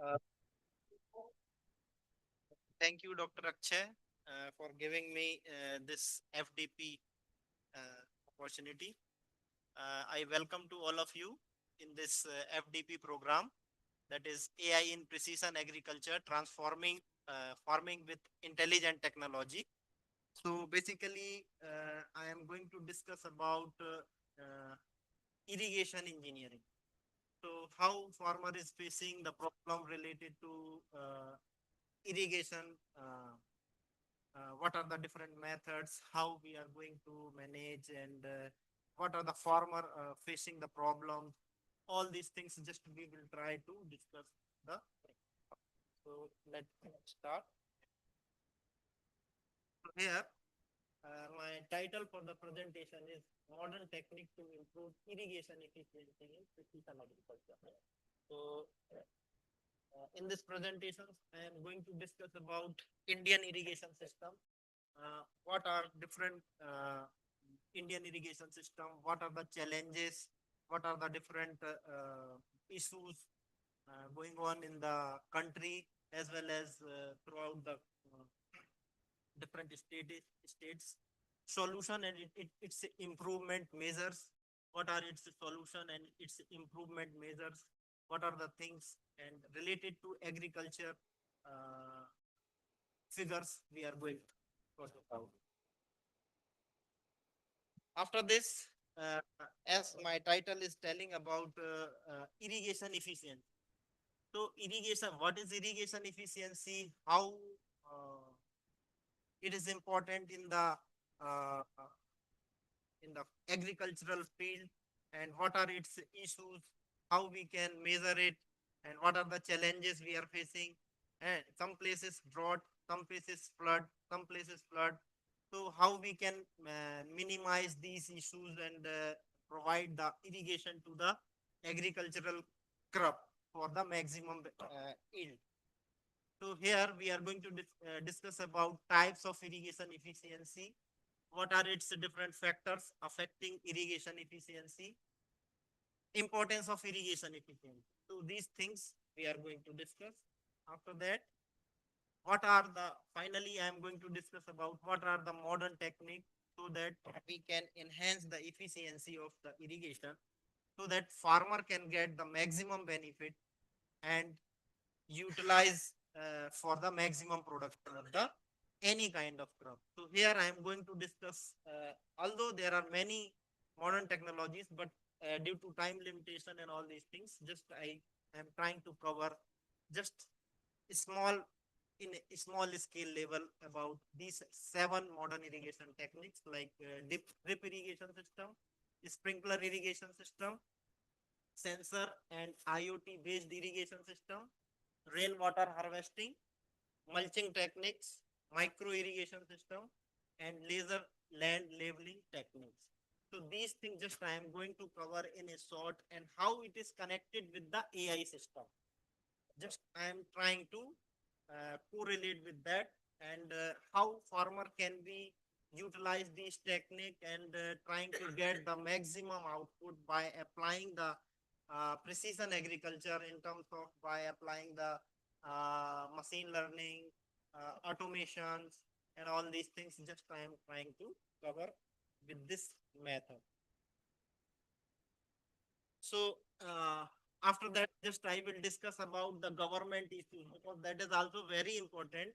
Uh, Thank you, Dr. Akshay, for giving me this FDP opportunity. I welcome to all of you in this FDP program, that is AI in Precision Agriculture, transforming farming with intelligent technology. So basically, I am going to discuss about irrigation engineering. So how farmer is facing the problem related to irrigation. What are the different methods, how we are going to manage, and what are the farmer facing the problem. All these things just we will try to discuss the. So let's start. So here, my title for the presentation is Modern Technique to Improve Irrigation Efficiency in Precision Agriculture. So in this presentation, I am going to discuss about Indian irrigation system. What are different Indian irrigation system? What are the challenges? What are the different issues going on in the country, as well as throughout the different states? Solution and its improvement measures. What are its solution and its improvement measures? What are the things and related to agriculture figures we are going to talk about. After this, as my title is telling about irrigation efficiency. So irrigation, what is irrigation efficiency? How it is important uh, in the agricultural field, and what are its issues? How we can measure it, and what are the challenges we are facing? And some places drought, some places flood, some places flood. So how we can minimize these issues and provide the irrigation to the agricultural crop for the maximum yield. So here we are going to discuss about types of irrigation efficiency. What are its different factors affecting irrigation efficiency? Importance of irrigation efficiency. So these things we are going to discuss. After that, what are the finally I am going to discuss about what are the modern techniques so that we can enhance the efficiency of the irrigation, so that farmer can get the maximum benefit and utilize for the maximum production of the any kind of crop. So here I am going to discuss, although there are many modern technologies, but due to time limitation and all these things, just I am trying to cover just small in a small scale level about these seven modern irrigation techniques, like drip irrigation system, sprinkler irrigation system, sensor and IoT based irrigation system, rainwater harvesting, mulching techniques, micro irrigation system, and laser land leveling techniques. So these things just I am going to cover in a short, and how it is connected with the AI system. Just I am trying to correlate with that, and how farmer can be utilize this technique, and trying to get the maximum output by applying the precision agriculture in terms of by applying the machine learning, automations, and all these things. Just I am trying to cover with this method. So after that, just I will discuss about the government issues, because that is also very important.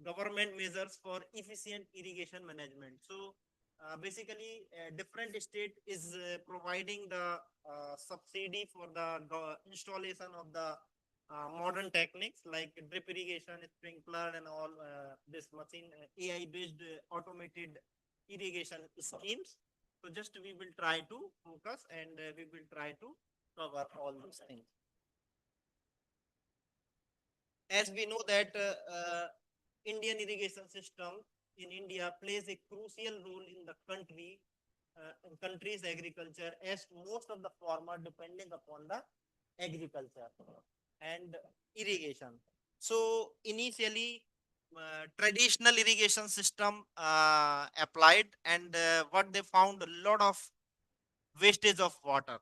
Government measures for efficient irrigation management. So basically, different state is providing the subsidy for the installation of the modern techniques like drip irrigation, sprinkler, and all this machine AI based automated irrigation schemes. So just we will try to focus, and we will try to cover all these things. As we know that Indian irrigation system in India plays a crucial role in the country's agriculture, as most of the farmer depending upon the agriculture and irrigation. So initially, traditional irrigation system applied, and what they found, a lot of wastage of water.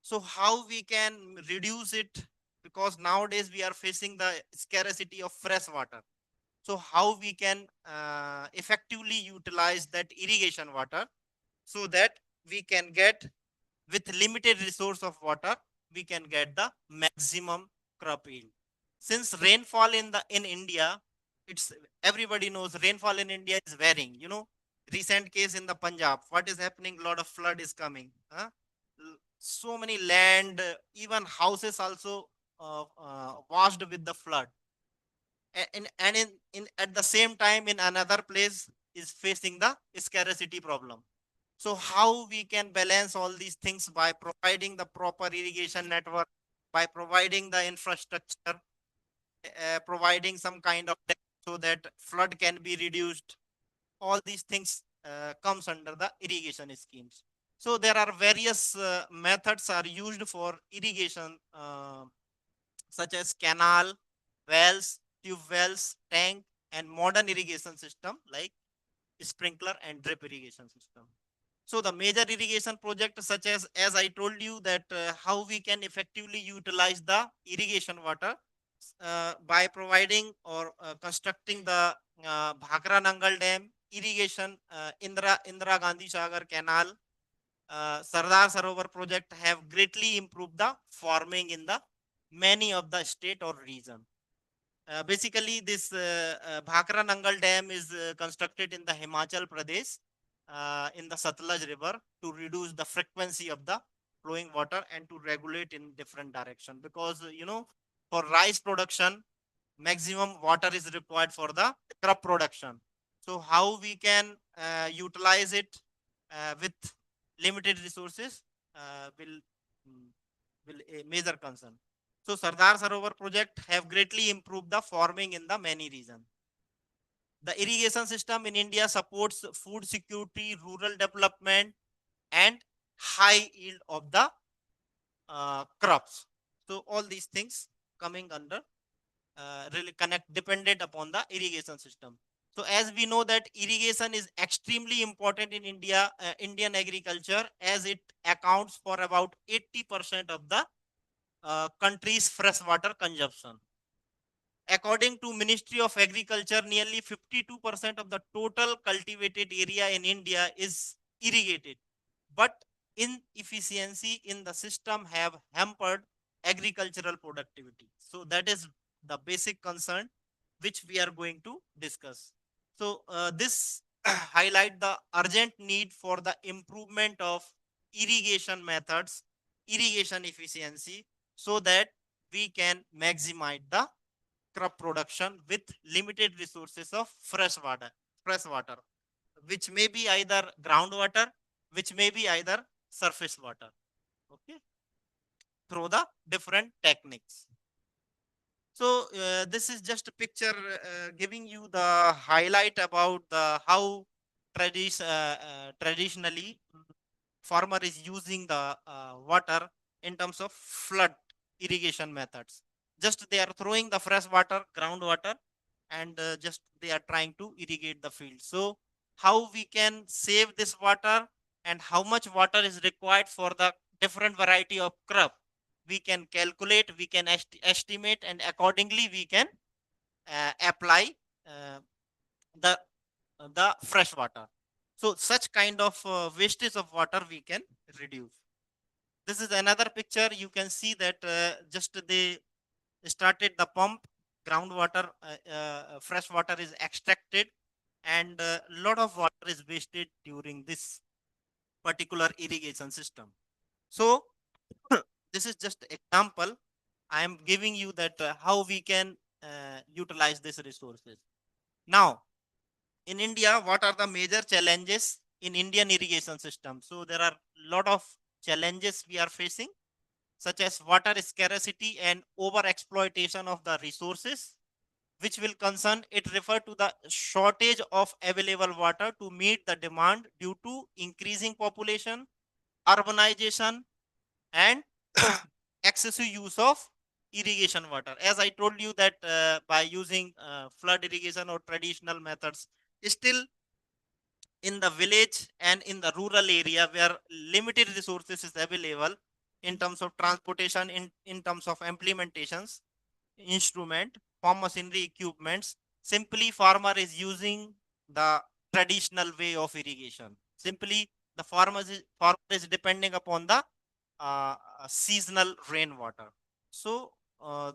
So how we can reduce it, because nowadays we are facing the scarcity of fresh water. So how we can effectively utilize that irrigation water so that we can get, with limited resource of water, we can get the maximum crop yield. Since rainfall in India, it's, everybody knows rainfall in India is varying. Recent case in the Punjab, what is happening? A lot of flood is coming. Huh? So many land, even houses also washed with the flood. And in at the same time, in another place is facing the scarcity problem. So how we can balance all these things? By providing the proper irrigation network, by providing the infrastructure, providing some kind of dam so that flood can be reduced. All these things comes under the irrigation schemes. So there are various methods are used for irrigation, such as canal, wells, tube wells, tank, and modern irrigation system like sprinkler and drip irrigation system. So the major irrigation project, such as I told you that how we can effectively utilize the irrigation water by providing or constructing the Bhakra Nangal Dam, irrigation, Indira Gandhi Sagar Canal, Sardar Sarovar project have greatly improved the farming in the many of the state or region. Basically, this Bhakra Nangal Dam is constructed in the Himachal Pradesh, in the Satluj River, to reduce the frequency of the flowing water and to regulate in different direction. Because for rice production, maximum water is required for the crop production. So how we can utilize it with limited resources mm, will a major concern. So Sardar Sarovar project have greatly improved the farming in the many regions. The irrigation system in India supports food security, rural development, and high yield of the crops. So all these things coming under really connect dependent upon the irrigation system. So as we know that irrigation is extremely important in Indian agriculture, as it accounts for about 80% of the country's freshwater consumption. According to Ministry of Agriculture, nearly 52% of the total cultivated area in India is irrigated, but inefficiency in the system have hampered agricultural productivity. So that is the basic concern which we are going to discuss. So this highlight the urgent need for the improvement of irrigation methods, irrigation efficiency, so that we can maximize the crop production with limited resources of fresh water, which may be either groundwater, which may be either surface water. Okay, through the different techniques. So this is just a picture giving you the highlight about the how traditionally farmer is using the water in terms of flood irrigation methods. Just they are throwing the fresh water, groundwater, and just they are trying to irrigate the field. So how we can save this water and how much water is required for the different variety of crop, we can calculate, we can estimate, and accordingly we can apply uh, the fresh water. So such kind of wastage of water we can reduce. This is another picture. You can see that just they started the pump, groundwater, fresh water is extracted, and a lot of water is wasted during this particular irrigation system. So this is just example I am giving you that how we can utilize these resources. Now, in India, what are the major challenges in Indian irrigation system? So there are a lot of challenges we are facing, such as water scarcity and over exploitation of the resources, which will concern, it refer to the shortage of available water to meet the demand due to increasing population, urbanization, and excessive use of irrigation water. As I told you that by using flood irrigation or traditional methods, still in the village and in the rural area where limited resources is available, in terms of transportation, in terms of implementations, instrument, farm machinery equipments. Simply farmer is using the traditional way of irrigation. Simply the farmer is depending upon the seasonal rainwater. So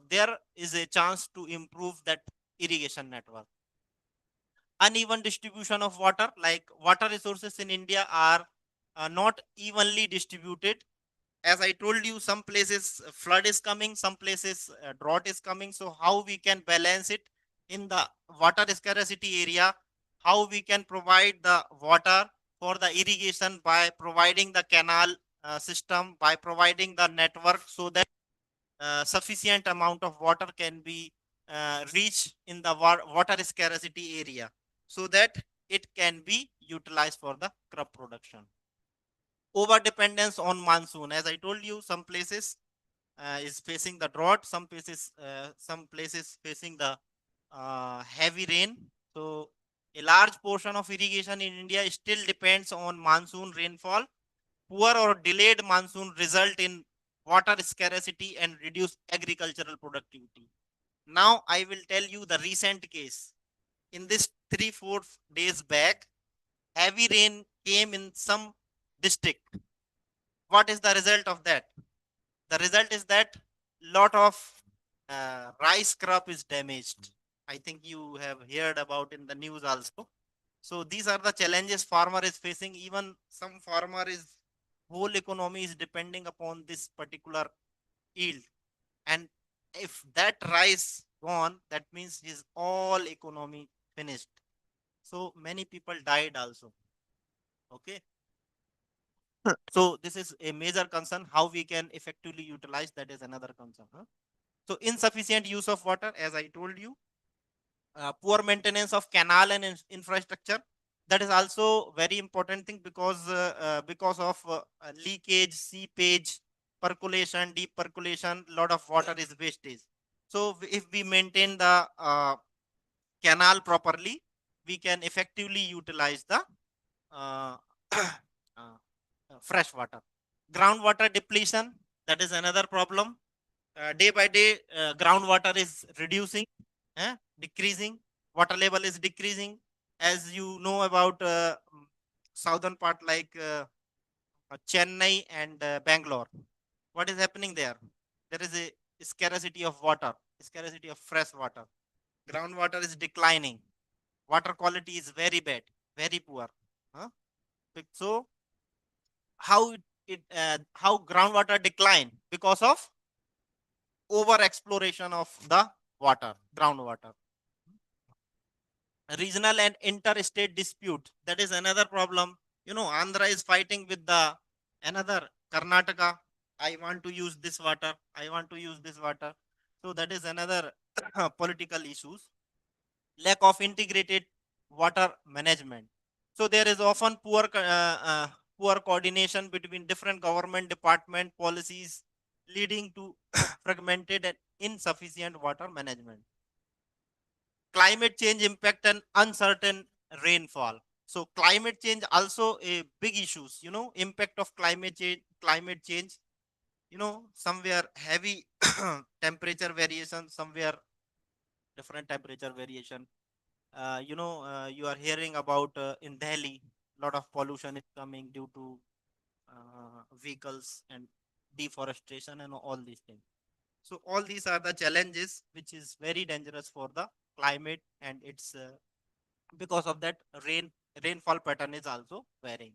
there is a chance to improve that irrigation network. Uneven distribution of water, like water resources in India are not evenly distributed. As I told you, some places flood is coming, some places drought is coming. So how we can balance it in the water scarcity area? How we can provide the water for the irrigation by providing the canal system, by providing the network, so that sufficient amount of water can be reached in the water scarcity area, so that it can be utilized for the crop production. Over dependence on monsoon, as I told you, some places is facing the drought, some places facing the heavy rain. So a large portion of irrigation in India still depends on monsoon rainfall. Poor or delayed monsoon result in water scarcity and reduce agricultural productivity. Now I will tell you the recent case. In this 3 4 days back, heavy rain came in some district. What is the result of that? The result is that lot of rice crop is damaged. I think you have heard about in the news also. So these are the challenges farmer is facing. Even some farmer is whole economy is depending upon this particular yield. And if that rice gone, that means his all economy finished. So many people died also. Okay. So this is a major concern. How we can effectively utilize, that is another concern. Huh? So insufficient use of water, as I told you, poor maintenance of canal and infrastructure. That is also very important thing, because of leakage, seepage, percolation, deep percolation, lot of water is wastage. So if we maintain the canal properly, we can effectively utilize the uh, fresh water. Groundwater depletion, that is another problem. Day by day, groundwater is reducing, decreasing. Water level is decreasing. As you know about southern part, like Chennai and Bangalore. What is happening there? There is a scarcity of water, scarcity of fresh water. Groundwater is declining. Water quality is very bad, very poor. Huh? So how groundwater decline? Because of over exploration of the water, groundwater. Regional and interstate dispute, that is another problem. Andhra is fighting with the another Karnataka. I want to use this water, I want to use this water. So that is another political issues. Lack of integrated water management. So there is often poor coordination between different government department policies, leading to fragmented and insufficient water management. Climate change impact and uncertain rainfall. So climate change also a big issues. Impact of climate change. Somewhere heavy temperature variation, somewhere different temperature variation. You are hearing about in Delhi, lot of pollution is coming due to vehicles and deforestation and all these things. So all these are the challenges which is very dangerous for the climate, and it's because of that rainfall pattern is also varying.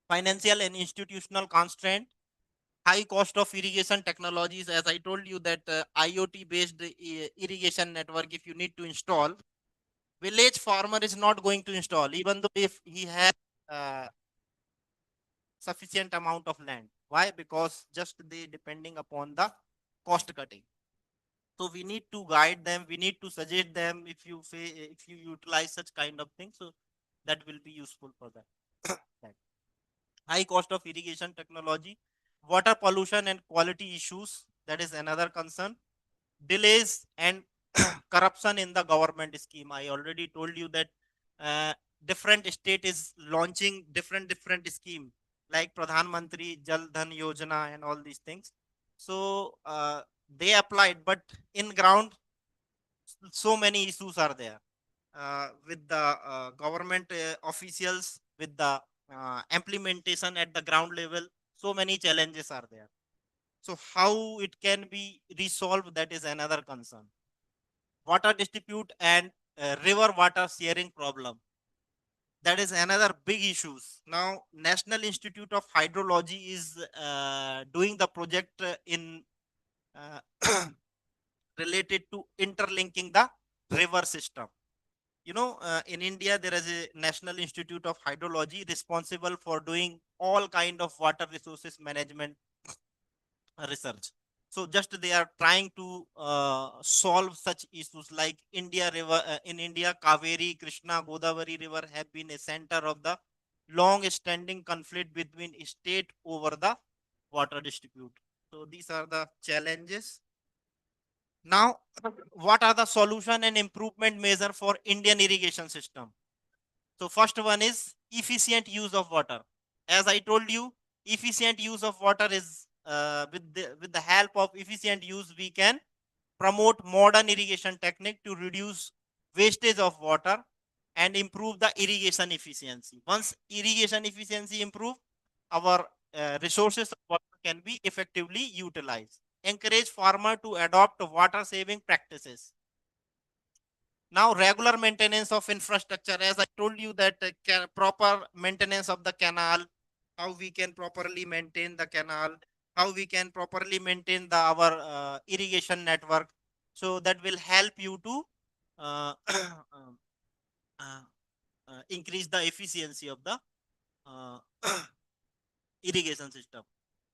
Financial and institutional constraint, high cost of irrigation technologies. As I told you that IoT based irrigation network, if you need to install, village farmer is not going to install, even though if he has uh, sufficient amount of land. Why? Because just they depending upon the cost cutting. So we need to guide them, we need to suggest them. If you utilize such kind of things, so that will be useful for them. Right. High cost of irrigation technology, water pollution and quality issues, that is another concern. Delays and corruption in the government scheme. I already told you that uh, different state is launching different scheme. like Pradhan Mantri Jal Dhan Yojana and all these things. So they applied, but in ground, so many issues are there with the government officials, with the implementation at the ground level. So many challenges are there. So how it can be resolved, that is another concern. Water dispute and river water sharing problem, that is another big issues. Now National Institute of Hydrology is doing the project in uh, related to interlinking the river system. In India there is a National Institute of Hydrology responsible for doing all kind of water resources management research. So just they are trying to solve such issues like India river, in India Kaveri, Krishna, Godavari river have been a center of the long standing conflict between state over the water dispute. So these are the challenges. Now what are the solution and improvement measure for Indian irrigation system? So first one is efficient use of water. As I told you, efficient use of water is with the help of efficient use, we can promote modern irrigation technique to reduce wastage of water and improve the irrigation efficiency. Once irrigation efficiency improve, our resources of water can be effectively utilized. Encourage farmer to adopt water saving practices. Now regular maintenance of infrastructure, as I told you that proper maintenance of the canal, how we can properly maintain the canal, how we can properly maintain our irrigation network, so that will help you to uh, um, uh, increase the efficiency of the uh, irrigation system.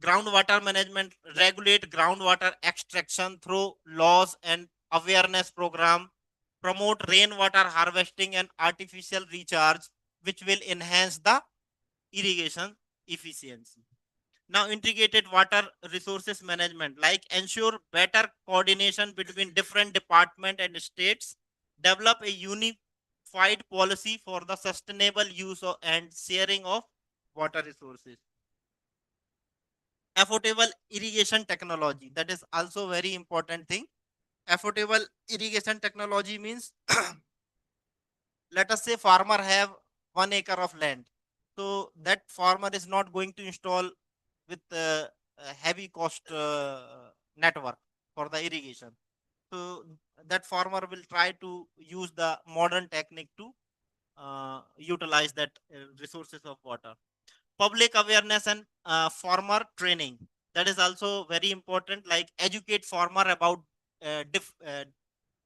Groundwater management, regulate groundwater extraction through laws and awareness program, promote rainwater harvesting and artificial recharge, which will enhance the irrigation efficiency. Now integrated water resources management, like ensure better coordination between different department and states, develop a unified policy for the sustainable use of and sharing of water resources. Affordable irrigation technology, that is also very important thing. Affordable irrigation technology means let us say farmer have 1 acre of land, so that farmer is not going to install with a heavy cost network for the irrigation. So that farmer will try to use the modern technique to utilize that resources of water. Public awareness and farmer training, that is also very important, like educate farmer about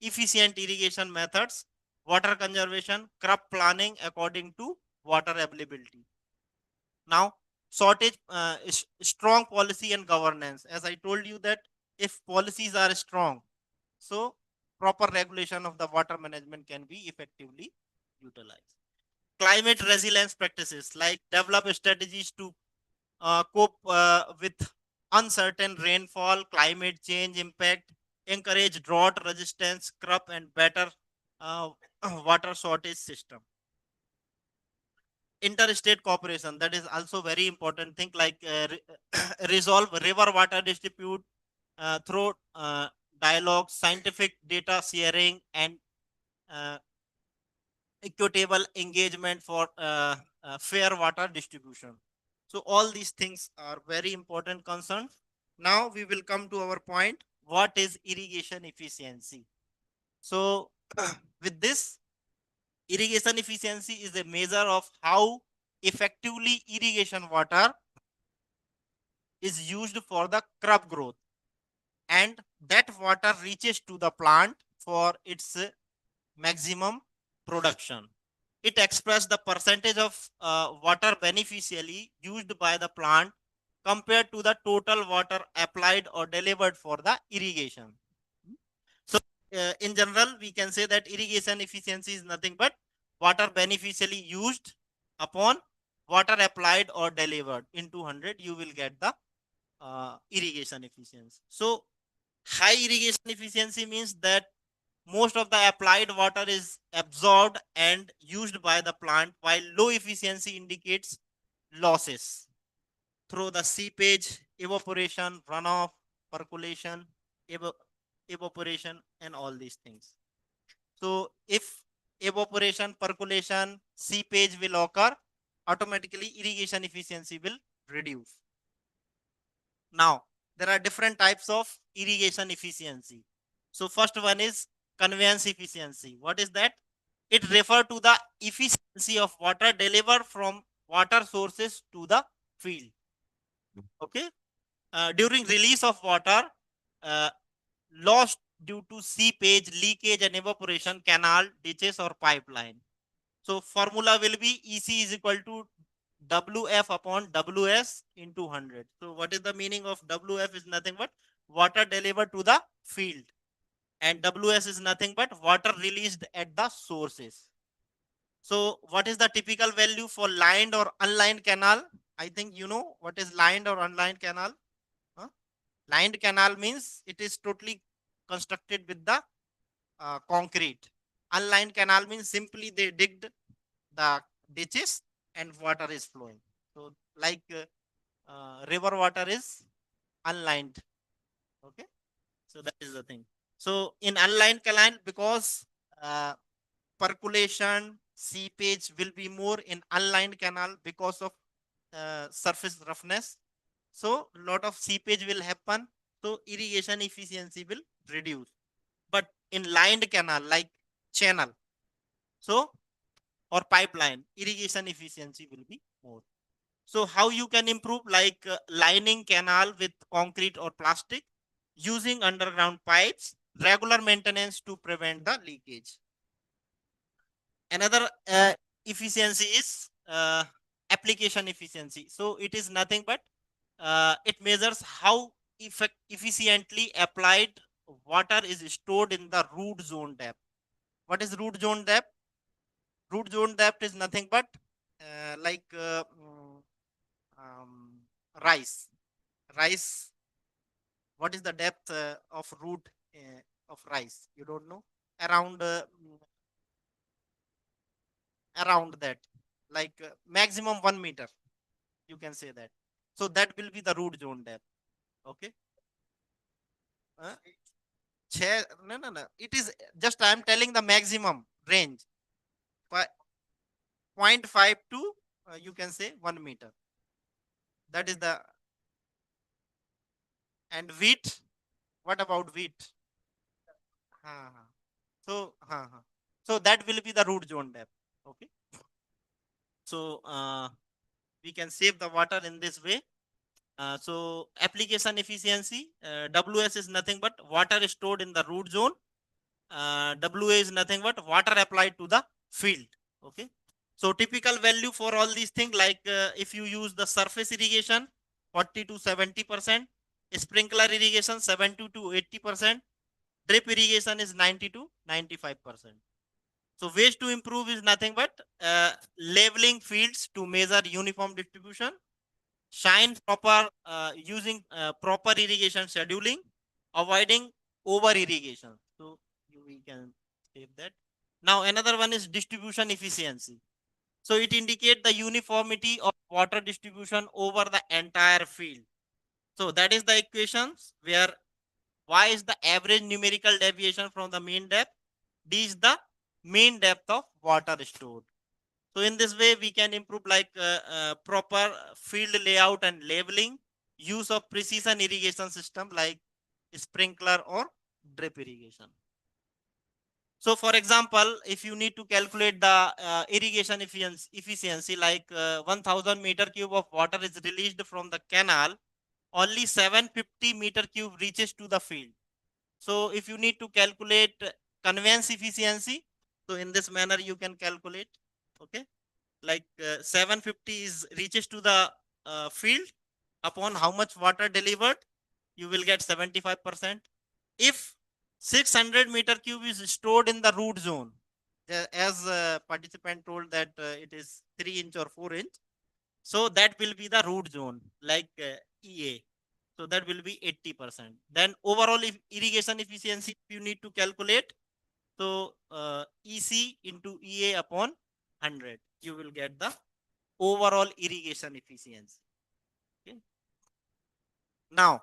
efficient irrigation methods, water conservation, crop planning according to water availability. Now shortage, strong policy and governance, as I told you that if policies are strong, so proper regulation of the water management can be effectively utilized. Climate resilience practices, like develop strategies to cope with uncertain rainfall, climate change impact, encourage drought resistance, crop and better uh, water shortage system. Interstate cooperation, that is also very important thing, like resolve river water dispute through dialogue, scientific data sharing, and uh, equitable engagement for fair water distribution. So all these things are very important concerns. Now we will come to our point. What is irrigation efficiency? So with this, irrigation efficiency is a measure of how effectively irrigation water is used for the crop growth, and that water reaches to the plant for its maximum production. It expresses the percentage of water beneficially used by the plant compared to the total water applied or delivered for the irrigation. So, in general, we can say that irrigation efficiency is nothing but water beneficially used upon water applied or delivered. In 200, you will get the irrigation efficiency. So, high irrigation efficiency means that most of the applied water is absorbed and used by the plant, while low efficiency indicates losses. through the seepage, evaporation, runoff, percolation, evo evaporation, and all these things. So if evaporation, percolation, seepage will occur, automatically irrigation efficiency will reduce. Now, there are different types of irrigation efficiency. So first one is conveyance efficiency. What is that? It refers to the efficiency of water delivered from water sources to the field. Okay. During release of water, uh, lost due to seepage, leakage, and evaporation, canal, ditches, or pipeline. So formula will be EC is equal to WF upon WS into 100. So what is the meaning of WF is nothing but water delivered to the field, and WS is nothing but water released at the sources. So what is the typical value for lined or unlined canal? I think you know what is lined or unlined canal. Huh? Lined canal means it is totally constructed with the concrete. Unlined canal means simply they digged the ditches and water is flowing. So like river water is unlined. Okay. So that is the thing. So in unlined canal, because uh, percolation, seepage will be more in unlined canal because of surface roughness. So lot of seepage will happen. So irrigation efficiency will reduce. But in lined canal like channel, so or pipeline, irrigation efficiency will be more. So how you can improve, like lining canal with concrete or plastic, using underground pipes, regular maintenance to prevent the leakage. Another efficiency is application efficiency. So it is nothing but it measures how efficiently applied water is stored in the root zone depth. What is root zone depth? Root zone depth is nothing but like um, rice. Rice. What is the depth of root of rice? You don't know. Around around that, like maximum 1 meter. You can say that. So that will be the root zone depth. Okay. Uh, no, no, no. It is just I am telling the maximum range. 0.5 to you can say 1 meter. That is the and wheat. What about wheat? Ha, ha. So, ha, ha. So that will be the root zone depth. Okay. So we can save the water in this way. So application efficiency, WS is nothing but water stored in the root zone. WA is nothing but water applied to the field. Okay. So typical value for all these things, like if you use the surface irrigation, 40 to 70%, sprinkler irrigation 70 to 80%, drip irrigation is 90 to 95%. So ways to improve is nothing but leveling fields to measure uniform distribution, shine proper using proper irrigation scheduling, avoiding over irrigation. So we can save that. Now another one is distribution efficiency. So it indicates the uniformity of water distribution over the entire field. So that is the equations where y is the average numerical deviation from the mean depth. D is the mean depth of water stored. So in this way, we can improve like proper field layout and labeling, use of precision irrigation system like sprinkler or drip irrigation. So for example, if you need to calculate the irrigation efficiency, like 1000 meter cube of water is released from the canal, only 750 meter cube reaches to the field. So if you need to calculate conveyance efficiency, so in this manner you can calculate. Okay. Like 750 is reaches to the field, upon how much water delivered you will get 75%. If 600 meter cube is stored in the root zone, as participant told that it is 3 inch or 4 inch, so that will be the root zone, like EA. So that will be 80%. Then overall irrigation efficiency you need to calculate. So EC into EA upon 100, you will get the overall irrigation efficiency. Okay. Now,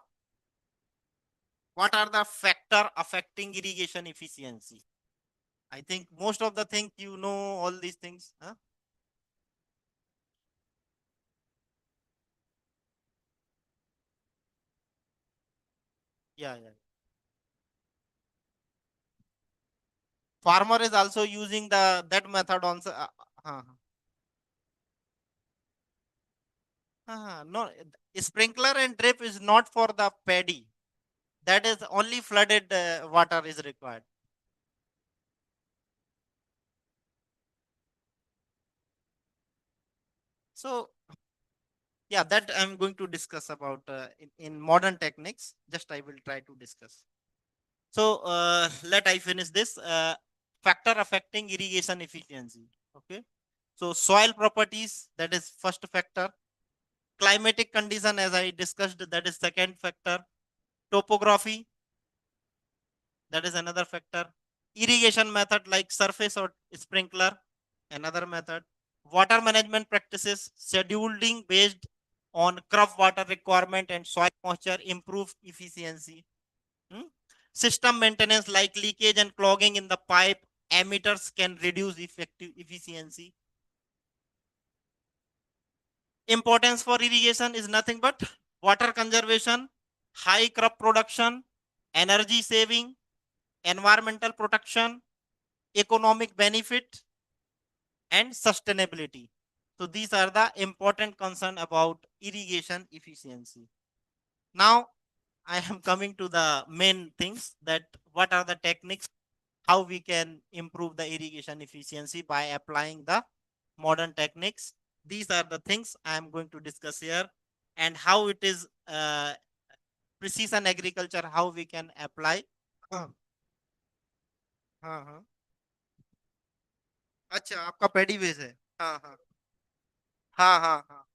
what are the factor affecting irrigation efficiency? I think most of the things you know all these things. Huh? Yeah, yeah. Farmer is also using the that method on. Uh, no, sprinkler and drip is not for the paddy. That is only flooded water is required. So yeah, that I'm going to discuss about in modern techniques. Just I will try to discuss. So let I finish this factor affecting irrigation efficiency. Okay. So soil properties, that is first factor. Climatic condition, as I discussed, that is second factor. Topography, that is another factor. Irrigation method like surface or sprinkler, another method. Water management practices, scheduling based on crop water requirement and soil moisture, improve efficiency. Hmm? System maintenance like leakage and clogging in the pipe emitters can reduce effective efficiency. Importance for irrigation is nothing but water conservation, high crop production, energy saving, environmental protection, economic benefit, and sustainability. So these are the important concern about irrigation efficiency. Now I am coming to the main things, that what are the techniques, how we can improve the irrigation efficiency by applying the modern techniques. These are the things I am going to discuss here, and how it is precision agriculture, how we can apply. हाँ हाँ हाँ। अच्छा, आपका paddy base है। हाँ हाँ हाँ हाँ हाँ।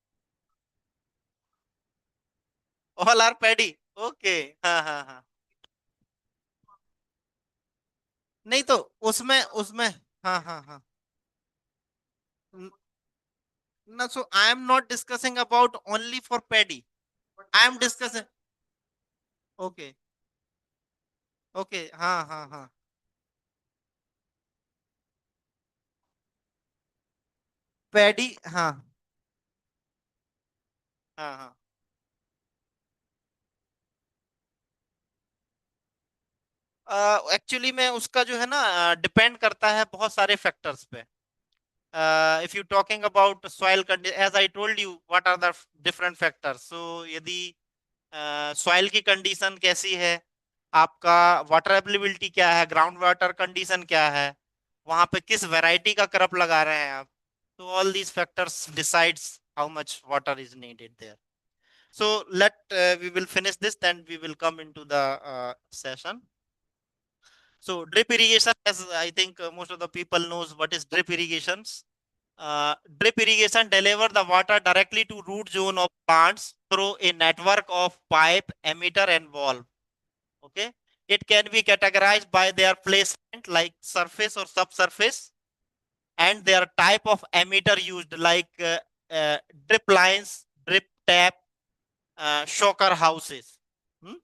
All are paddy. ओके। हाँ हाँ हाँ। नहीं तो उसमें उसमें हाँ हाँ हाँ। No, so I am not discussing about only for paddy. I am discussing. Okay, okay, हाँ हाँ हाँ। पैडी, हाँ हाँ हाँ। एक्चुअली में उसका जो है ना, डिपेंड करता है बहुत सारे फैक्टर्स पे. If you talking about soil condition, as I told you, what are the different factors? So यदि सॉइल की कंडीशन कैसी है, आपका वाटर अवेलेबिलिटी क्या है, ग्राउंड वाटर कंडीशन क्या है, वहां पे किस वैरायटी का क्रॉप लगा रहे हैं आप, तो all these factors decides how much water is needed there. So let we will finish this, then we will come into the session. So drip irrigation, as I think most of the people knows what is drip irrigations. Drip irrigation deliver the water directly to root zone of plants through a network of pipe, emitter, and valve. Okay, it can be categorized by their placement, like surface or subsurface, and their type of emitter used, like drip lines, drip tap, shocker houses. Hmm?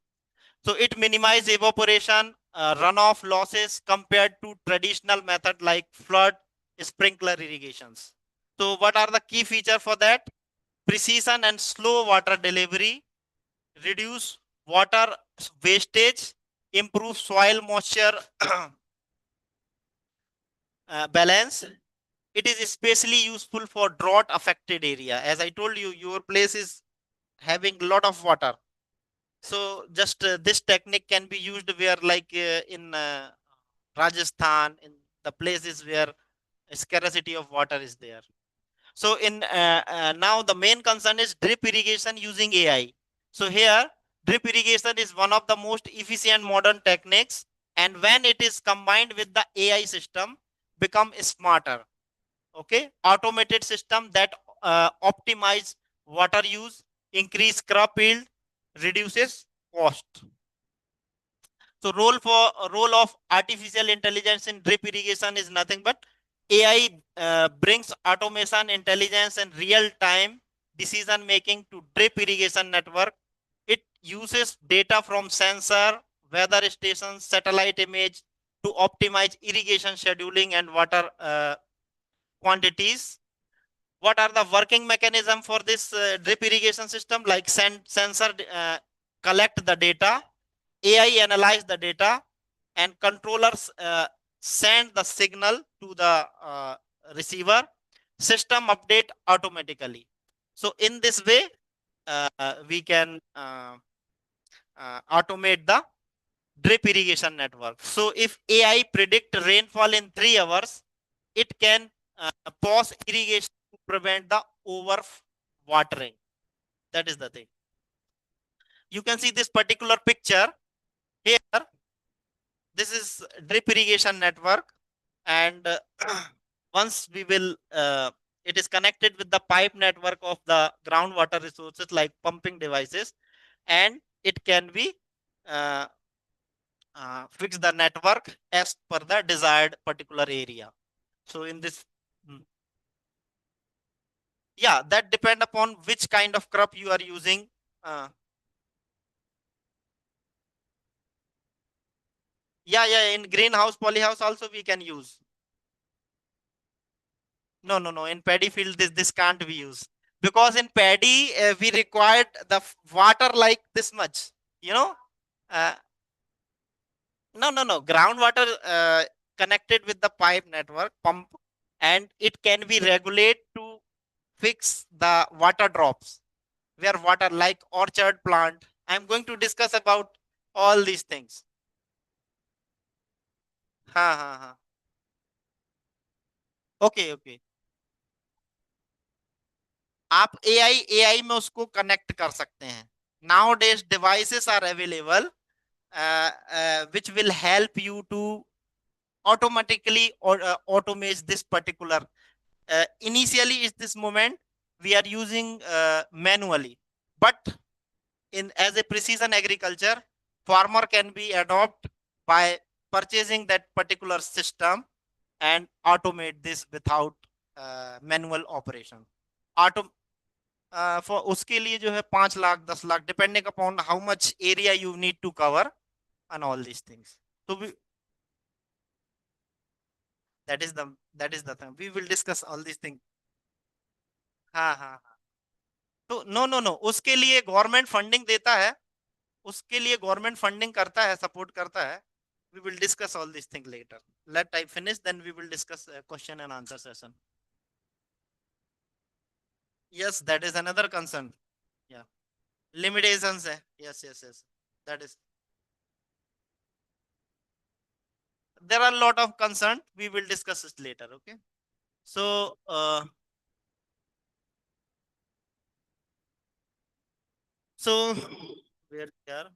So it minimizes evaporation, runoff losses compared to traditional method like flood sprinkler irrigations. So what are the key feature for that? Precision and slow water delivery, reduce water wastage, improve soil moisture balance. It is especially useful for drought affected area. As I told you, your place is having a lot of water. So just this technique can be used where, like in Rajasthan, in the places where scarcity of water is there. So in now the main concern is drip irrigation using AI. So here drip irrigation is one of the most efficient modern techniques, and when it is combined with the AI system, become smarter. Okay, automated system that optimize water use, increase crop yield, reduces cost. So role of artificial intelligence in drip irrigation is nothing but AI brings automation, intelligence, and real time decision making to drip irrigation network. It uses data from sensor, weather stations, satellite image to optimize irrigation scheduling and water quantities. What are the working mechanism for this drip irrigation system? Like sensor collect the data, AI analyze the data, and controllers send the signal to the receiver. System update automatically. So in this way, we can automate the drip irrigation network. So if AI predict rainfall in 3 hours, it can pause irrigation to prevent the over watering. That is the thing. You can see this particular picture here. This is drip irrigation network, and once we will it is connected with the pipe network of the groundwater resources like pumping devices, and it can be uh, fix the network as per the desired particular area. So in this, yeah, that depend upon which kind of crop you are using. Yeah, yeah, in greenhouse, polyhouse also we can use. No. In paddy field, this can't be used, because in paddy we required the water like this much. You know, uh, no. Groundwater connected with the pipe network pump, and it can be regulate to fix the water drops where water like orchard plant. I'm going to discuss about all these things. हाँ. Okay. आप AI में उसको connect कर सकते हैं. Nowadays devices are available which will help you to automatically or automate this particular. Initially is this moment we are using manually, but in as a precision agriculture, farmer can be adopt by purchasing that particular system and automate this without manual operation. Auto for उसके लिए जो है 5 lakh 10 lakh depending upon how much area you need to cover and all these things. So that is the thing. We will discuss all these things. हाँ. तो no उसके लिए government funding देता है. उसके लिए गवर्नमेंट फंडिंग करता है, सपोर्ट करता है. We will discuss all these things later. Let I finish, then we will discuss a question and answer session. Yes, that is another concern. Yeah, limitations है. Yes. That is, there are a lot of concern. We will discuss it later. Okay. So so where we are.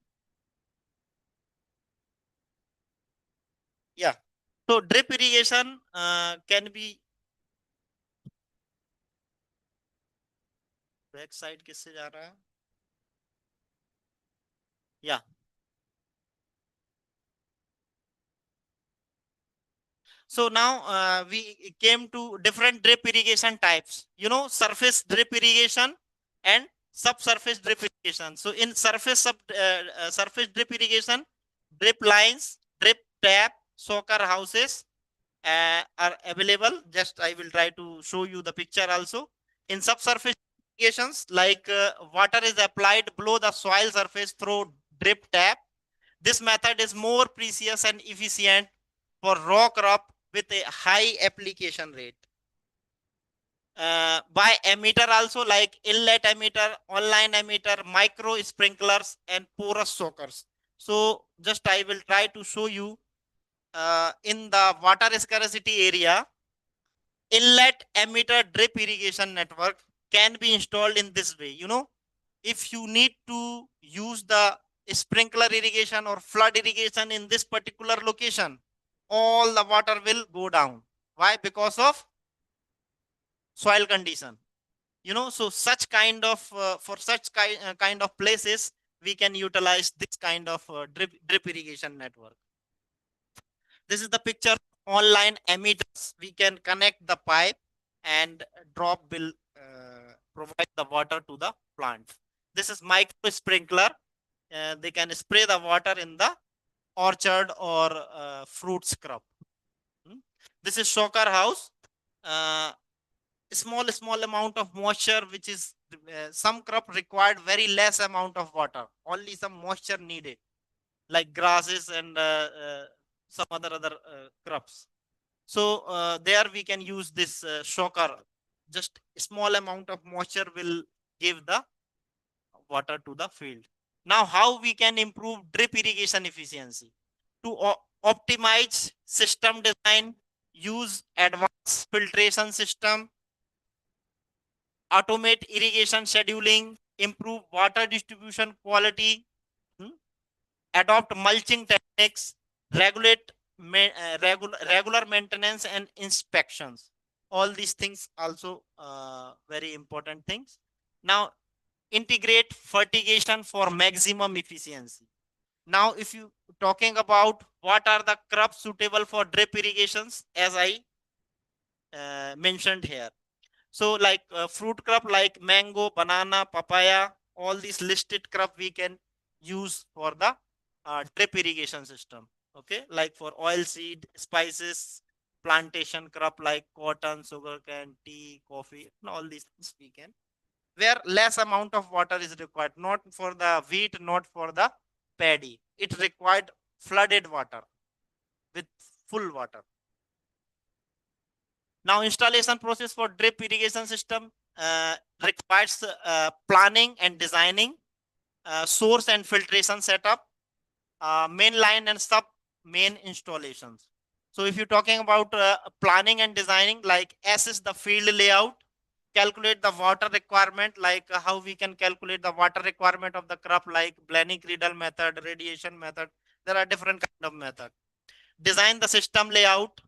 Yeah. So drip irrigation can be back side किससे जा रहा है. Yeah. So now we came to different drip irrigation types. You know, surface drip irrigation and subsurface drip irrigation. So in surface drip irrigation, drip lines, drip tap, soaker houses are available. Just I will try to show you the picture also. In subsurface irrigations, like water is applied below the soil surface through drip tap. This method is more precious and efficient for raw crop with a high application rate. By emitter also, like inlet emitter, online emitter, micro sprinklers, and porous soakers. So just I will try to show you in the water scarcity area, inlet emitter drip irrigation network can be installed in this way. You know, if you need to use the sprinkler irrigation or flood irrigation in this particular location, all the water will go down. Why? Because of soil condition. You know, so such kind of for such kind of places we can utilize this kind of drip irrigation network. This is the picture. Online emitters, we can connect the pipe and drop will provide the water to the plant. This is micro sprinkler. they can spray the water in the orchard or fruits crop. Hmm. This is shocker house. Uh, small amount of moisture, which is some crop required very less amount of water, only some moisture needed, like grasses and some other crops. So there we can use this shocker. Just small amount of moisture will give the water to the field. Now, how we can improve drip irrigation efficiency? To optimize system design, use advanced filtration system, automate irrigation scheduling, improve water distribution quality, hmm, adopt mulching techniques, regulate regular maintenance and inspections. All these things also very important things. Now, integrate fertigation for maximum efficiency. Now, if you talking about what are the crops suitable for drip irrigations, as I mentioned here. So like fruit crop like mango, banana, papaya, all these listed crop we can use for the drip irrigation system. Okay, like for oil seed, spices, plantation crop like cotton, sugarcane, tea, coffee, and all these things we can. Where less amount of water is required, not for the wheat, not for the paddy. It required flooded water with full water. Now, installation process for drip irrigation system requires planning and designing, source and filtration setup, main line and sub main installations. So if you're talking about planning and designing, like assess the field layout, calculate the water requirement, like how we can calculate the water requirement of the crop, like Blaney-Creedle method, radiation method. There are different kind of method. Design the system layout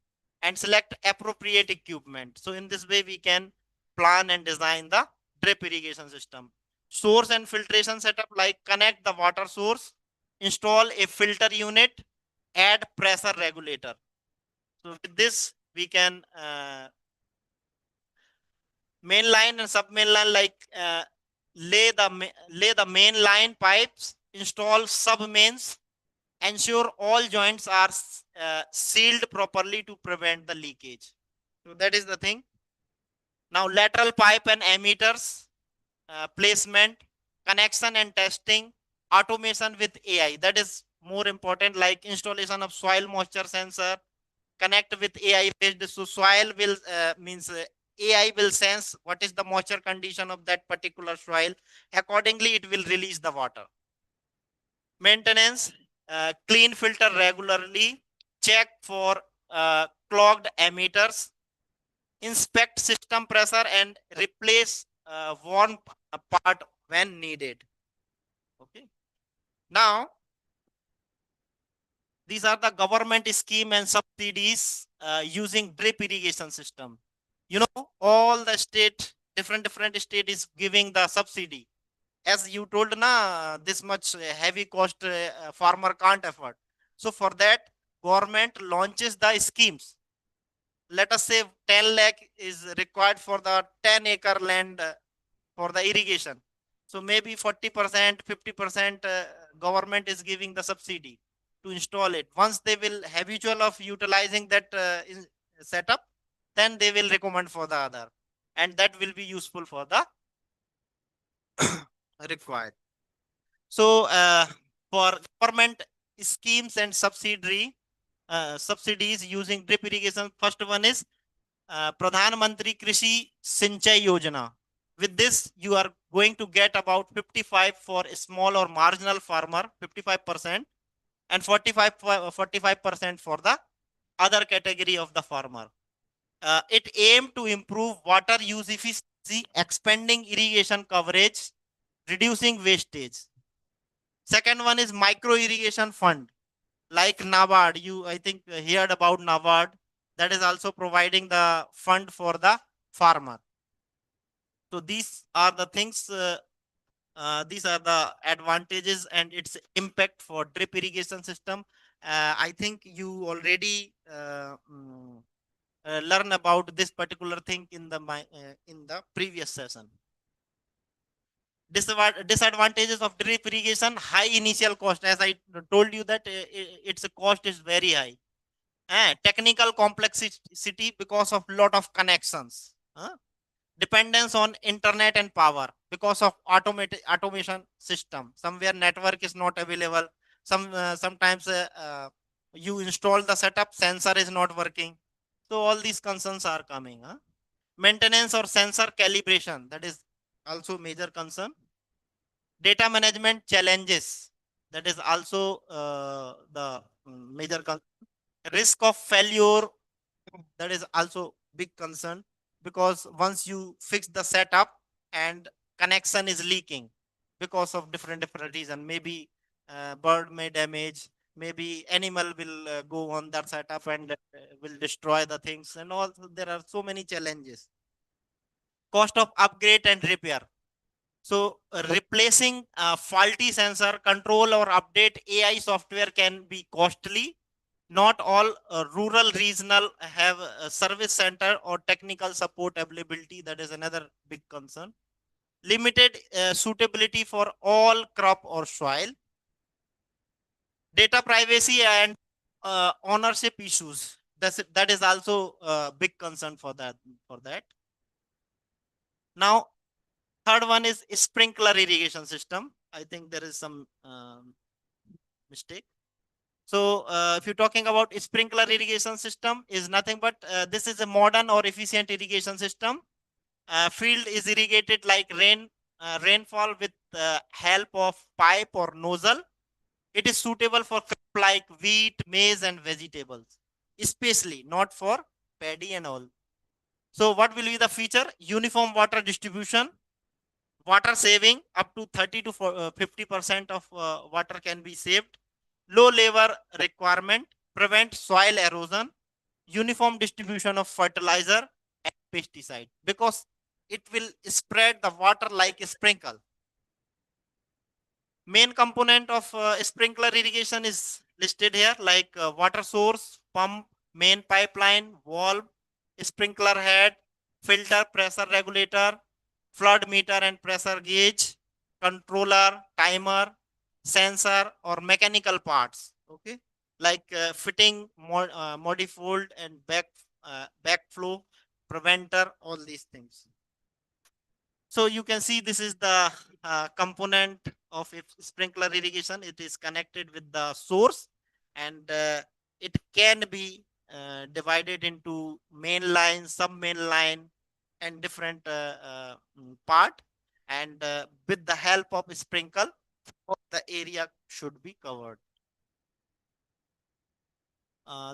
and select appropriate equipment. So in this way, we can plan and design the drip irrigation system. Source and filtration setup, like connect the water source, install a filter unit, add pressure regulator. So with this, we can main line and sub main line, like lay the main line pipes, install sub mains, ensure all joints are sealed properly to prevent the leakage. So that is the thing. Now lateral pipe and emitters placement, connection and testing, automation with AI. That is more important, like installation of soil moisture sensor, connect with AI based. So soil will means AI will sense what is the moisture condition of that particular soil. Accordingly, it will release the water. Maintenance, clean filter regularly, check for clogged emitters, inspect system pressure and replace worn part when needed. Okay. Now, these are the government scheme and subsidies using drip irrigation system. You know, all the different state is giving the subsidy. As you told na, this much heavy cost farmer can't afford. So for that, government launches the schemes. Let us say 10 lakh is required for the 10-acre land for the irrigation. So maybe 40%, 50% government is giving the subsidy to install it. Once they will habitual of utilizing that setup, then they will recommend for the other, and that will be useful for the required. So for government schemes and subsidies using drip irrigation, first one is Pradhan Mantri Krishi Sinchay Yojana. With this, you are going to get about 55 for a small or marginal farmer, 55%, and 45% for the other category of the farmer. It aimed to improve water use efficiency, expanding irrigation coverage, reducing wastage. Second one is micro irrigation fund, like NABARD. You, I think, heard about NABARD. That is also providing the fund for the farmer. So these are the things. These are the advantages and its impact for drip irrigation system. I think you already learn about this particular thing in the previous session. Disadvantages of drip irrigation: high initial cost. As I told you that its cost is very high. Technical complexity because of lot of connections. Dependence on internet and power because of automation system. Somewhere network is not available. Sometimes you install the setup, sensor is not working. So all these concerns are coming. Maintenance or sensor calibration, that is also major concern. Data management challenges, that is also the major concern. Risk of failure, that is also big concern, because once you fix the setup and connection is leaking because of different reason, maybe bird may damage, maybe animal will go on that setup and will destroy the things, and also there are so many challenges. Cost of upgrade and repair. So replacing faulty sensor, control or update AI software can be costly. Not all rural regional have a service center or technical support availability. That is another big concern. Limited suitability for all crop or soil. Data privacy and ownership issues. That is also a big concern for that. Now, third one is sprinkler irrigation system. I think there is some mistake. So if you're talking about sprinkler irrigation system, is nothing but this is a modern or efficient irrigation system. Field is irrigated like rainfall with help of pipe or nozzle. It is suitable for crop like wheat, maize, and vegetables, especially not for paddy and all. So what will be the feature? Uniform water distribution, water saving up to 30 to 50% of water can be saved. Low labor requirement, prevent soil erosion, uniform distribution of fertilizer and pesticide, because it will spread the water like a sprinkle. Main component of sprinkler irrigation is listed here, like water source, pump, main pipeline, valve, sprinkler head, filter, pressure regulator, flood meter and pressure gauge, controller, timer, sensor or mechanical parts. Okay, like fitting, manifold and backflow preventer, all these things. So you can see this is the component of sprinkler irrigation. It is connected with the source, and it can be divided into main line, sub main line, and different part. And with the help of sprinkle, the area should be covered.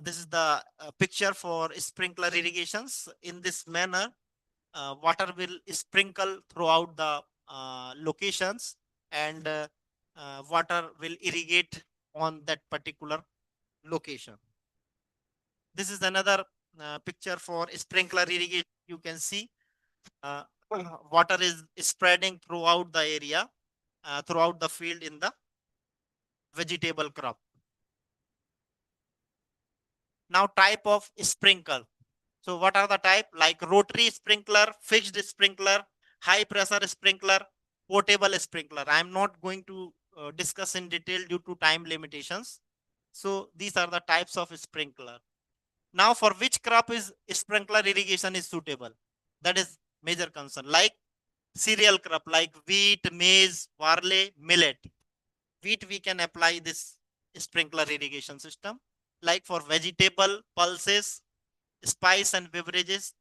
This is the picture for sprinkler irrigations. In this manner, water will sprinkle throughout the locations, and water will irrigate on that particular location. This is another picture for sprinkler irrigation. You can see uh, water is spreading throughout the area, throughout the field in the vegetable crop. Now, type of sprinkle. So what are the type? Like rotary sprinkler, fixed sprinkler, high pressure sprinkler, portable sprinkler. I am not going to discuss in detail due to time limitations. So these are the types of sprinkler. Now, for which crop is sprinkler irrigation is suitable? That is major concern. Like cereal crop like wheat, maize, barley, millet. Wheat, we can apply this sprinkler irrigation system. Like for vegetable, pulses, spice and beverages,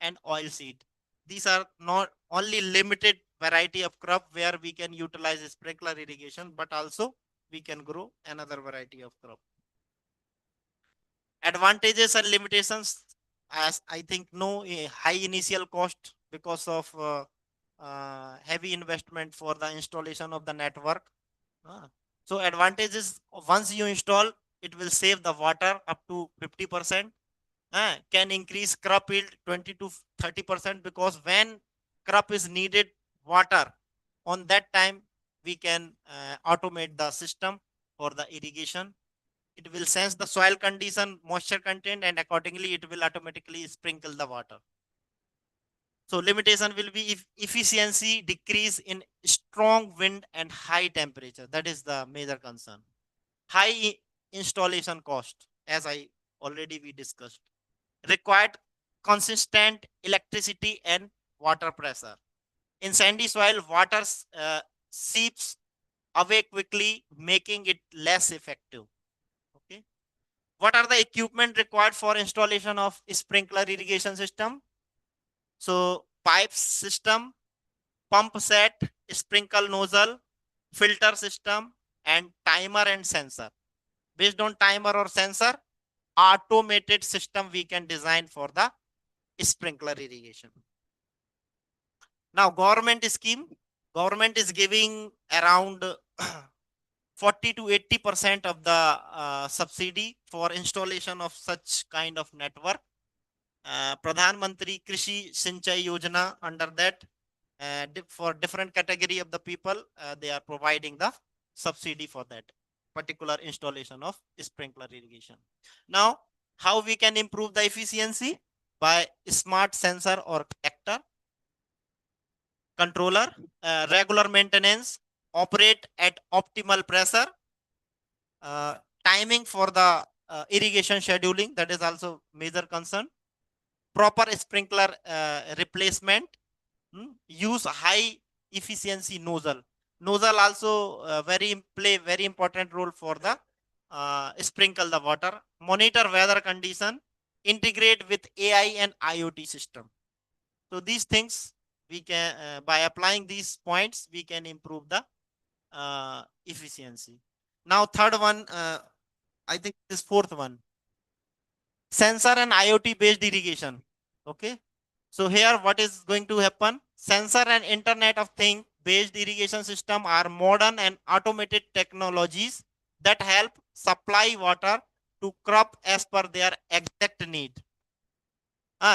and oil seed. These are not only limited variety of crop where we can utilize sprinkler irrigation, but also we can grow another variety of crop. Advantages and limitations, as I think, no, a high initial cost because of heavy investment for the installation of the network. So advantages, once you install, it will save the water up to 50%. Can increase crop yield 20 to 30%, because when crop is needed water, on that time we can automate the system for the irrigation. It will sense the soil condition, moisture content, and accordingly it will automatically sprinkle the water. So limitation will be if efficiency decrease in strong wind and high temperature. That is the major concern. High installation cost, as I already we discussed. Required consistent electricity and water pressure. In sandy soil, water seeps away quickly, making it less effective. Okay. What are the equipment required for installation of sprinkler irrigation system? So pipe system, pump set, sprinkle nozzle, filter system, and timer and sensor. Based on timer or sensor, automated system we can design for the sprinkler irrigation. Now, government scheme. Government is giving around 40 to 80% of the subsidy for installation of such kind of network. Pradhan Mantri Krishi Sinchai Yojana, under that, for different category of the people, they are providing the subsidy for that particular installation of sprinkler irrigation. Now, how we can improve the efficiency? By smart sensor or actor, controller, regular maintenance, operate at optimal pressure, timing for the irrigation scheduling, that is also major concern, proper sprinkler replacement, use high efficiency nozzle. Nozzle also play very important role for the sprinkle the water, monitor weather condition, integrate with AI and IoT system. So these things we can, by applying these points, we can improve the efficiency. Now, third one, I think this fourth one, sensor and IoT based irrigation. Okay. So here what is going to happen? Sensor and Internet of Things based irrigation system are modern and automated technologies that help supply water to crop as per their exact need.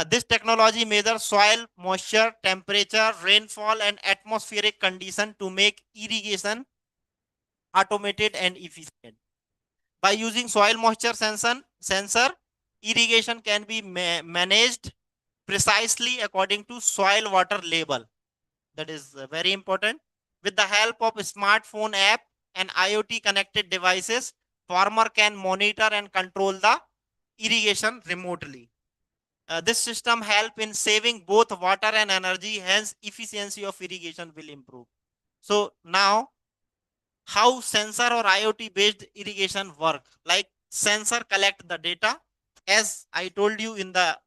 This technology measures soil moisture, temperature, rainfall, and atmospheric condition to make irrigation automated and efficient. By using soil moisture sensor, irrigation can be managed precisely according to soil water label. That is very important. With the help of a smartphone app and IoT connected devices, farmer can monitor and control the irrigation remotely. This system help in saving both water and energy, hence efficiency of irrigation will improve. So now, how sensor or IoT based irrigation work? Like sensor collect the data, as I told you in the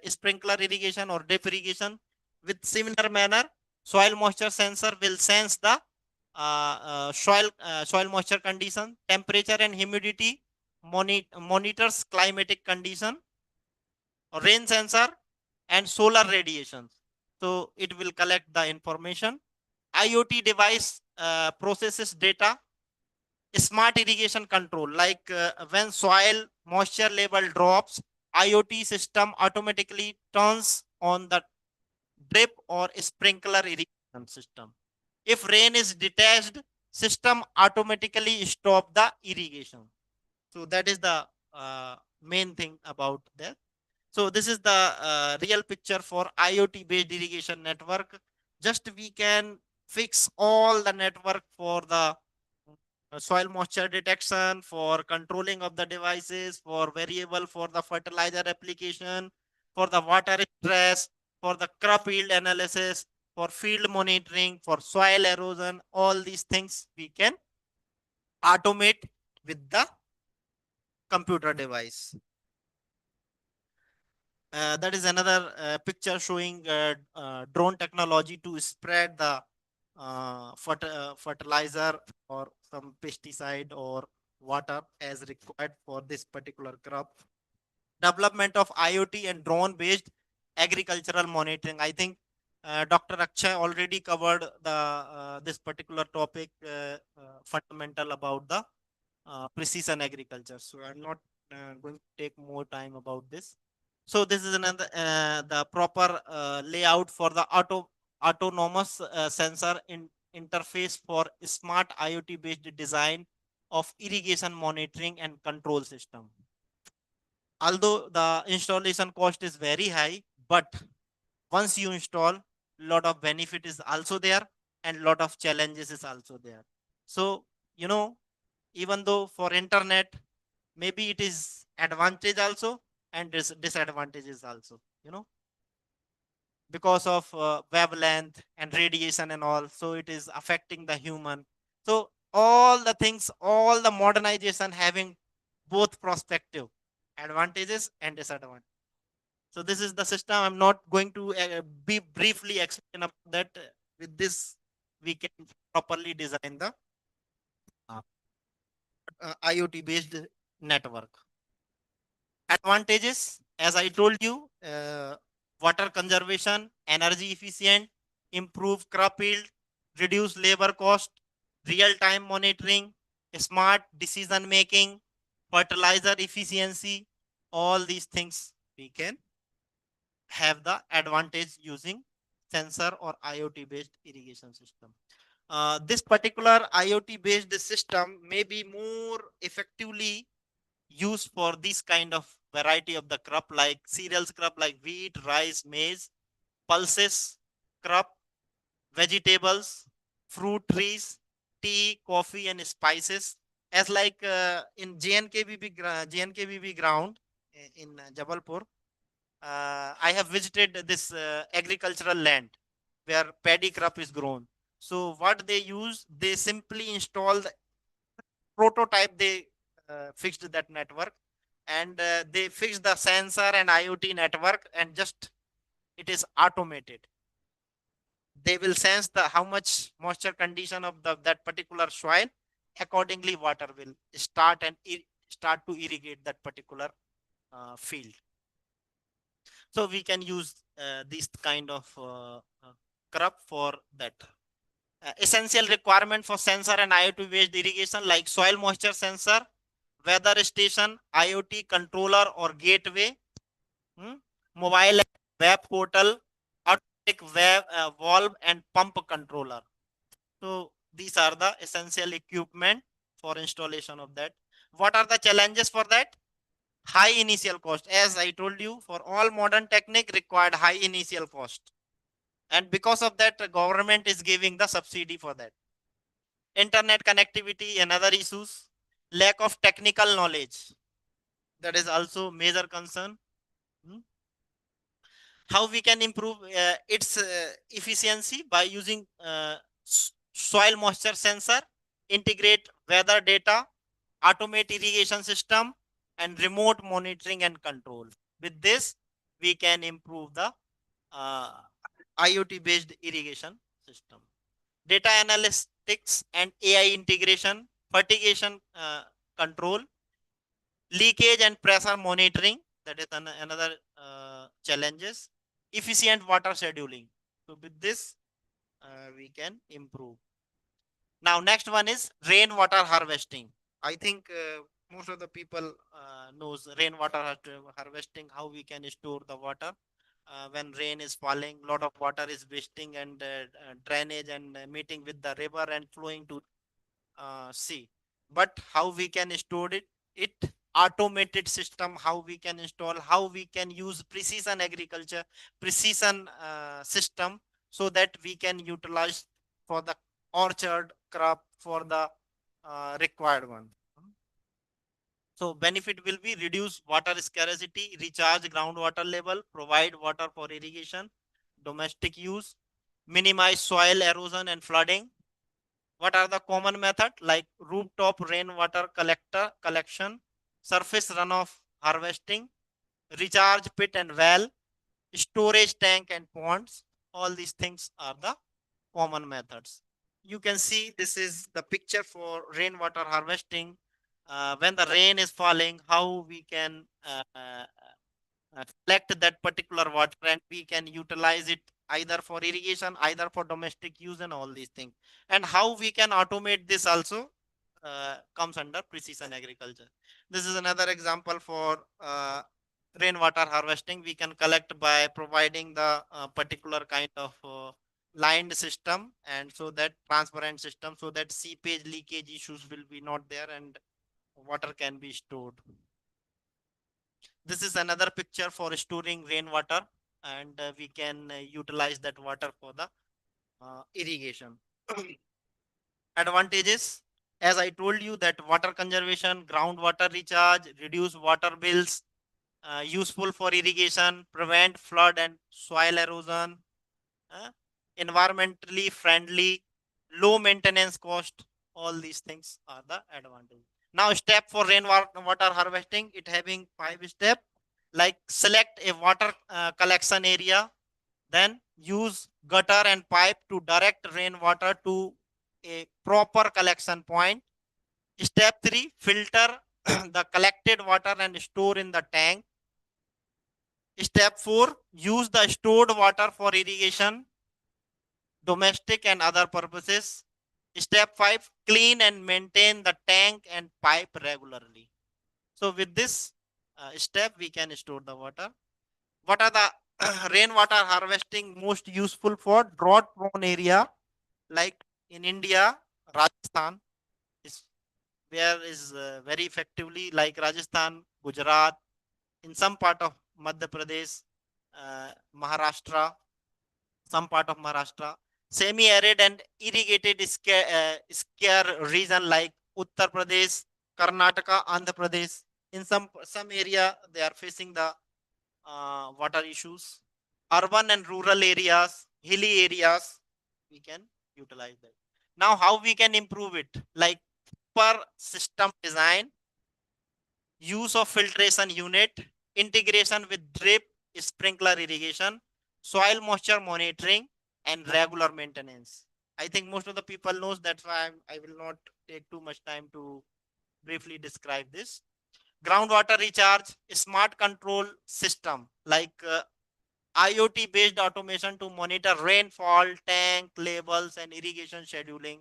sprinkler irrigation or drip irrigation. With similar manner, soil moisture sensor will sense the soil moisture condition, temperature and humidity, monitors climatic condition, rain sensor, and solar radiations. So it will collect the information. IoT device processes data. Smart irrigation control, like when soil moisture level drops, IoT system automatically turns on the drip or sprinkler irrigation system. If rain is detached, system automatically stop the irrigation. So that is the main thing about that. So this is the real picture for IoT based irrigation network. Just we can fix all the network for the soil moisture detection, for controlling of the devices, for variable for the fertilizer application, for the water stress, for the crop yield analysis, for field monitoring, for soil erosion. All these things we can automate with the computer device. That is another picture showing drone technology to spread the fertilizer or some pesticide or water as required for this particular crop. Development of IoT and drone based agricultural monitoring. I think Dr. Akshay already covered the this particular topic, fundamental about the precision agriculture. So I'm not going to take more time about this. So this is another the proper layout for the autonomous sensor interface for smart IoT based design of irrigation monitoring and control system. Although the installation cost is very high, but once you install, lot of benefit is also there and lot of challenges is also there. So, you know, even though for internet, maybe it is advantage also and disadvantages also, you know, because of wavelength and radiation and all. So it is affecting the human. So all the things, all the modernization having both perspective, advantages and disadvantages. So this is the system. I'm not going to be briefly explain about that. With this, we can properly design the IoT based network. Advantages, as I told you, water conservation, energy efficient, improve crop yield, reduce labor cost, real time monitoring, smart decision making, fertilizer efficiency. All these things we can have the advantage using sensor or IoT based irrigation system. This particular IoT based system may be more effectively used for this kind of variety of the crop like cereals crop like wheat, rice, maize, pulses crop, vegetables, fruit trees, tea, coffee and spices. As like in JNKBB ground in Jabalpur, I have visited this agricultural land where paddy crop is grown. So what they use, they simply install the prototype. They fixed that network and they fixed the sensor and IoT network and just it is automated. They will sense the how much moisture condition of the that particular soil. Accordingly, water will start and start to irrigate that particular field. So we can use this kind of crop for that. Essential requirement for sensor and IoT based irrigation like soil moisture sensor, weather station, IoT controller or gateway, hmm, mobile app, web portal, automatic web valve and pump controller. So these are the essential equipment for installation of that. What are the challenges for that? High initial cost. As I told you, for all modern technique required high initial cost. And because of that, the government is giving the subsidy for that. Internet connectivity, another issues. Lack of technical knowledge. That is also major concern. Hmm. How we can improve its efficiency by using soil moisture sensor, integrate weather data, automate irrigation system, and remote monitoring and control. With this, we can improve the uh, IoT based irrigation system. Data analytics and AI integration, fertigation control, leakage and pressure monitoring. That is another challenges. Efficient water scheduling. So with this, we can improve. Now, next one is rainwater harvesting. I think most of the people knows rainwater harvesting, how we can store the water. When rain is falling, lot of water is wasting and drainage and meeting with the river and flowing to sea. But how we can store it? It automated system. How we can install? How we can use precision agriculture, precision system, so that we can utilize for the orchard crop for the required one. So benefit will be reduce water scarcity, recharge groundwater level, provide water for irrigation, domestic use, minimize soil erosion and flooding. What are the common method like rooftop rainwater collector collection, surface runoff harvesting, recharge pit and well, storage tank and ponds? All these things are the common methods. You can see this is the picture for rainwater harvesting. When the rain is falling, how we can collect that particular water and we can utilize it either for irrigation, either for domestic use and all these things. And how we can automate this also comes under precision agriculture. This is another example for rainwater harvesting. We can collect by providing the particular kind of lined system and so that transparent system so that seepage leakage issues will be not there and water can be stored. This is another picture for storing rainwater. and we can utilize that water for the irrigation. Advantages, as I told you, that water conservation, groundwater recharge, reduce water bills, useful for irrigation, prevent flood and soil erosion, uh, environmentally friendly, low maintenance cost. All these things are the advantage. Now, step for rainwater harvesting, it having 5 steps. Like select a water collection area, then use gutter and pipe to direct rainwater to a proper collection point. Step 3, filter the collected water and store in the tank. Step 4, use the stored water for irrigation, domestic and other purposes. Step 5, clean and maintain the tank and pipe regularly. So with this step, we can store the water. What are the rainwater harvesting most useful for drought prone area? Like in India, Rajasthan is where is very effectively, like Rajasthan, Gujarat, in some part of Madhya Pradesh, Maharashtra, some part of Maharashtra, semi-arid and irrigated scare region like Uttar Pradesh, Karnataka, Andhra Pradesh. In some area, they are facing the water issues. Urban and rural areas, hilly areas, we can utilize that. Now, how we can improve it? Like per system design, use of filtration unit, integration with drip, sprinkler irrigation, soil moisture monitoring, and regular maintenance. I think most of the people knows, that's why I will not take too much time to briefly describe this. Groundwater recharge, smart control system like IoT based automation to monitor rainfall, tank levels, and irrigation scheduling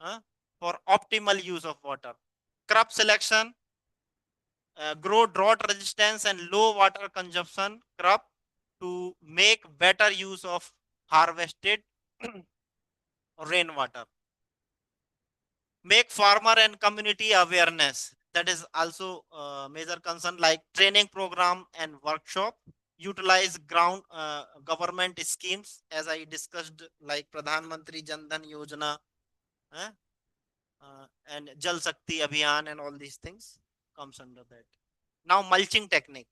uh, for optimal use of water. Crop selection, grow drought resistance and low water consumption crop to make better use of harvested rainwater. Make farmer and community awareness. That is also a major concern, like training program and workshop. Utilize ground government schemes, as I discussed, like Pradhan Mantri Jan Dhan Yojana, eh, and Jal Shakti Abhiyan, and all these things comes under that. Now, mulching technique.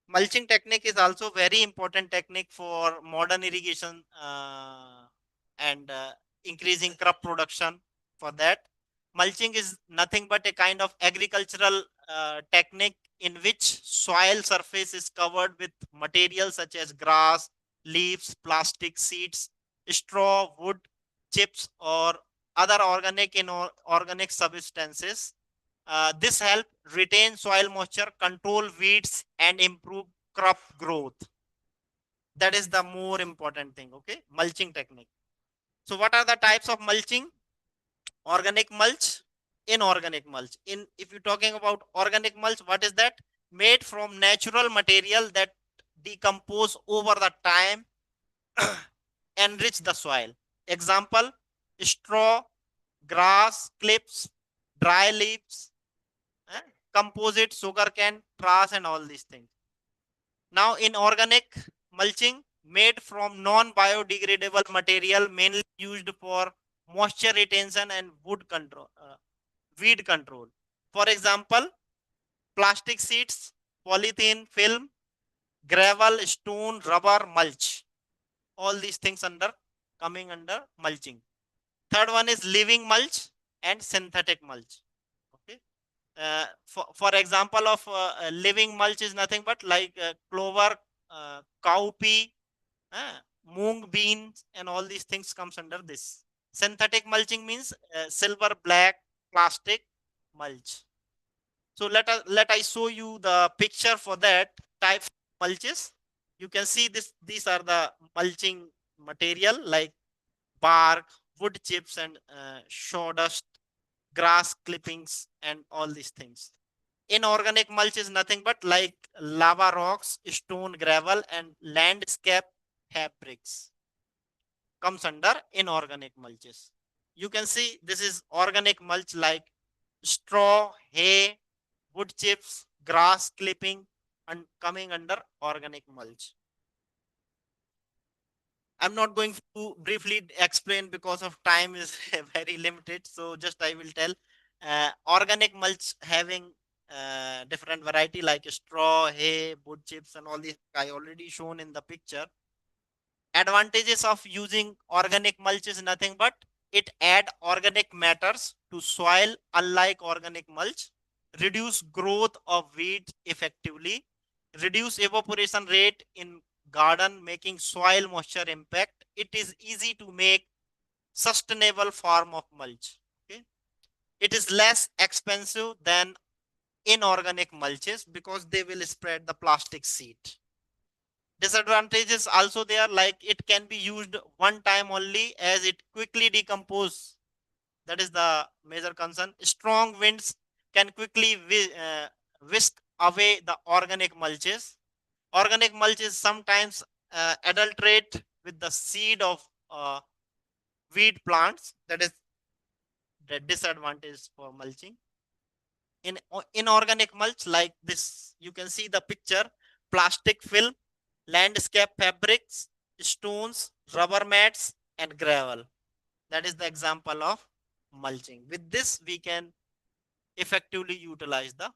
Mulching technique is also very important technique for modern irrigation and increasing crop production. For that, mulching is nothing but a kind of agricultural technique in which soil surface is covered with materials such as grass, leaves, plastic, seeds, straw, wood chips, or other organic inorganic substances. This help retain soil moisture, control weeds, and improve crop growth. That is the more important thing. Okay, mulching technique. So, what are the types of mulching? Organic mulch, inorganic mulch. In if you're talking about organic mulch, what is that? Made from natural material that decompose over the time, enrich the soil. Example: straw, grass, clips, dry leaves, eh, composite, sugarcane, trash, and all these things. Now, in organic mulching, made from non-biodegradable material, mainly used for moisture retention and weed control. For example, plastic sheets, polythene film, gravel, stone, rubber, mulch. All these things under coming under mulching. Third one is living mulch and synthetic mulch. Okay. For example of living mulch is nothing but like clover, cowpea, moong beans, and all these things comes under this. Synthetic mulching means silver black plastic mulch. So let I show you the picture for that type of mulches. You can see this. These are the mulching material like bark, wood chips, and sawdust, grass clippings, and all these things. Inorganic mulch is nothing but like lava rocks, stone, gravel, and landscape fabrics comes under inorganic mulches. You can see this is organic mulch like straw, hay, wood chips, grass clipping, and coming under organic mulch. I'm not going to briefly explain because of time is very limited. So just I will tell. Organic mulch having different variety like straw, hay, wood chips, and all these I already shown in the picture. Advantages of using organic mulch is nothing but it add organic matters to soil unlike organic mulch, reduce growth of weeds effectively, reduce evaporation rate in garden making soil moisture impact. It is easy to make sustainable form of mulch. Okay, it is less expensive than inorganic mulches because they will spread the plastic seed. Disadvantages also there, like it can be used one time only as it quickly decompose. That is the major concern. Strong winds can quickly whisk away the organic mulches. Organic mulches sometimes adulterate with the seed of weed plants. That is the disadvantage for mulching. In inorganic mulch like this, you can see the picture: plastic film, landscape fabrics, stones, rubber mats, and gravel. That is the example of mulching. With this, we can effectively utilize the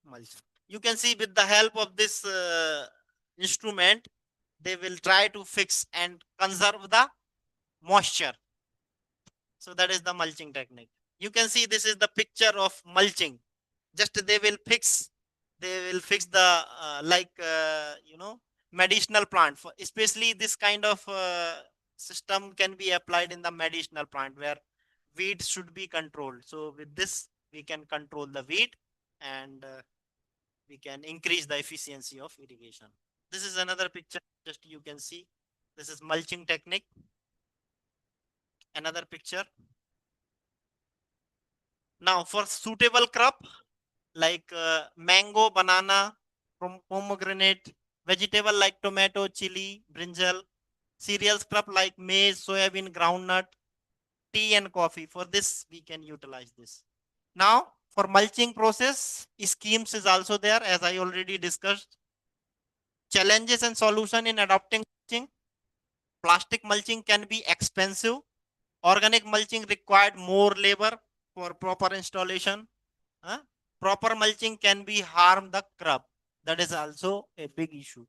mulch. You can see with the help of this instrument, they will try to fix and conserve the moisture. So that is the mulching technique. You can see this is the picture of mulching. Just they will fix the medicinal plant for, especially this kind of system can be applied in the medicinal plant where weeds should be controlled. So with this we can control the weed, and we can increase the efficiency of irrigation. This is another picture, just you can see this is mulching technique. Another picture. Now for suitable crop like mango, banana, pomegranate, vegetable like tomato, chili, brinjal, cereals crop like maize, soybean, groundnut, tea and coffee. For this, we can utilize this. Now, for mulching process, schemes is also there, as I already discussed. Challenges and solution in adopting mulching. Plastic mulching can be expensive. Organic mulching required more labor for proper installation. Huh? Proper mulching can be harm the crop. That is also a big issue.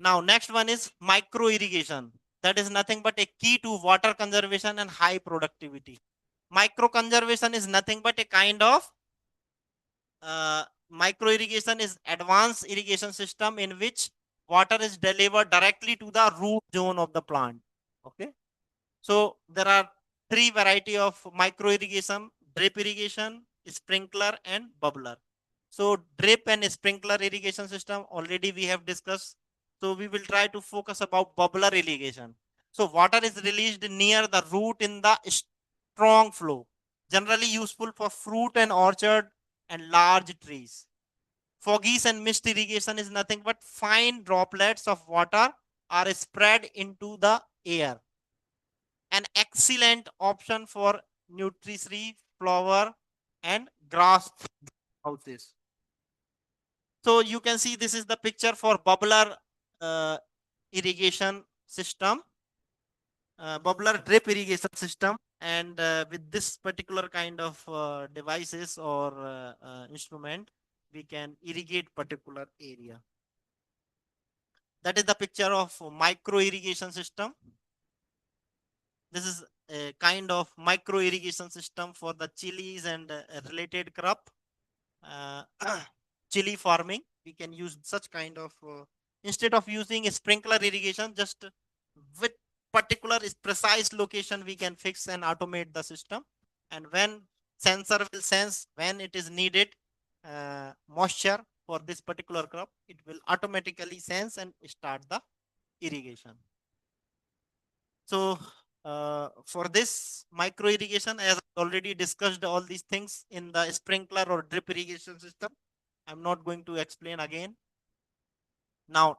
Now, next one is micro irrigation. That is nothing but a key to water conservation and high productivity. Micro conservation is nothing but a kind of micro irrigation is advanced irrigation system in which water is delivered directly to the root zone of the plant. Okay. So there are three variety of micro irrigation: drip irrigation, sprinkler, and bubbler. So drip and sprinkler irrigation system already we have discussed. So we will try to focus about bubbler irrigation. So water is released near the root in the strong flow, generally useful for fruit and orchard and large trees. Foggies and mist irrigation is nothing but fine droplets of water are spread into the air. An excellent option for nursery, flower, and grass houses. So you can see this is the picture for bubbler uh, irrigation system, bubbler drip irrigation system, and with this particular kind of devices or instrument, we can irrigate particular area. That is the picture of micro irrigation system. This is a kind of micro irrigation system for the chilies and related crop. Uh, chili farming, we can use such kind of instead of using a sprinkler irrigation, just with particular precise location we can fix and automate the system, and when sensor will sense when it is needed moisture for this particular crop, it will automatically sense and start the irrigation. So for this micro irrigation, as I already discussed all these things in the sprinkler or drip irrigation system, I'm not going to explain again. Now,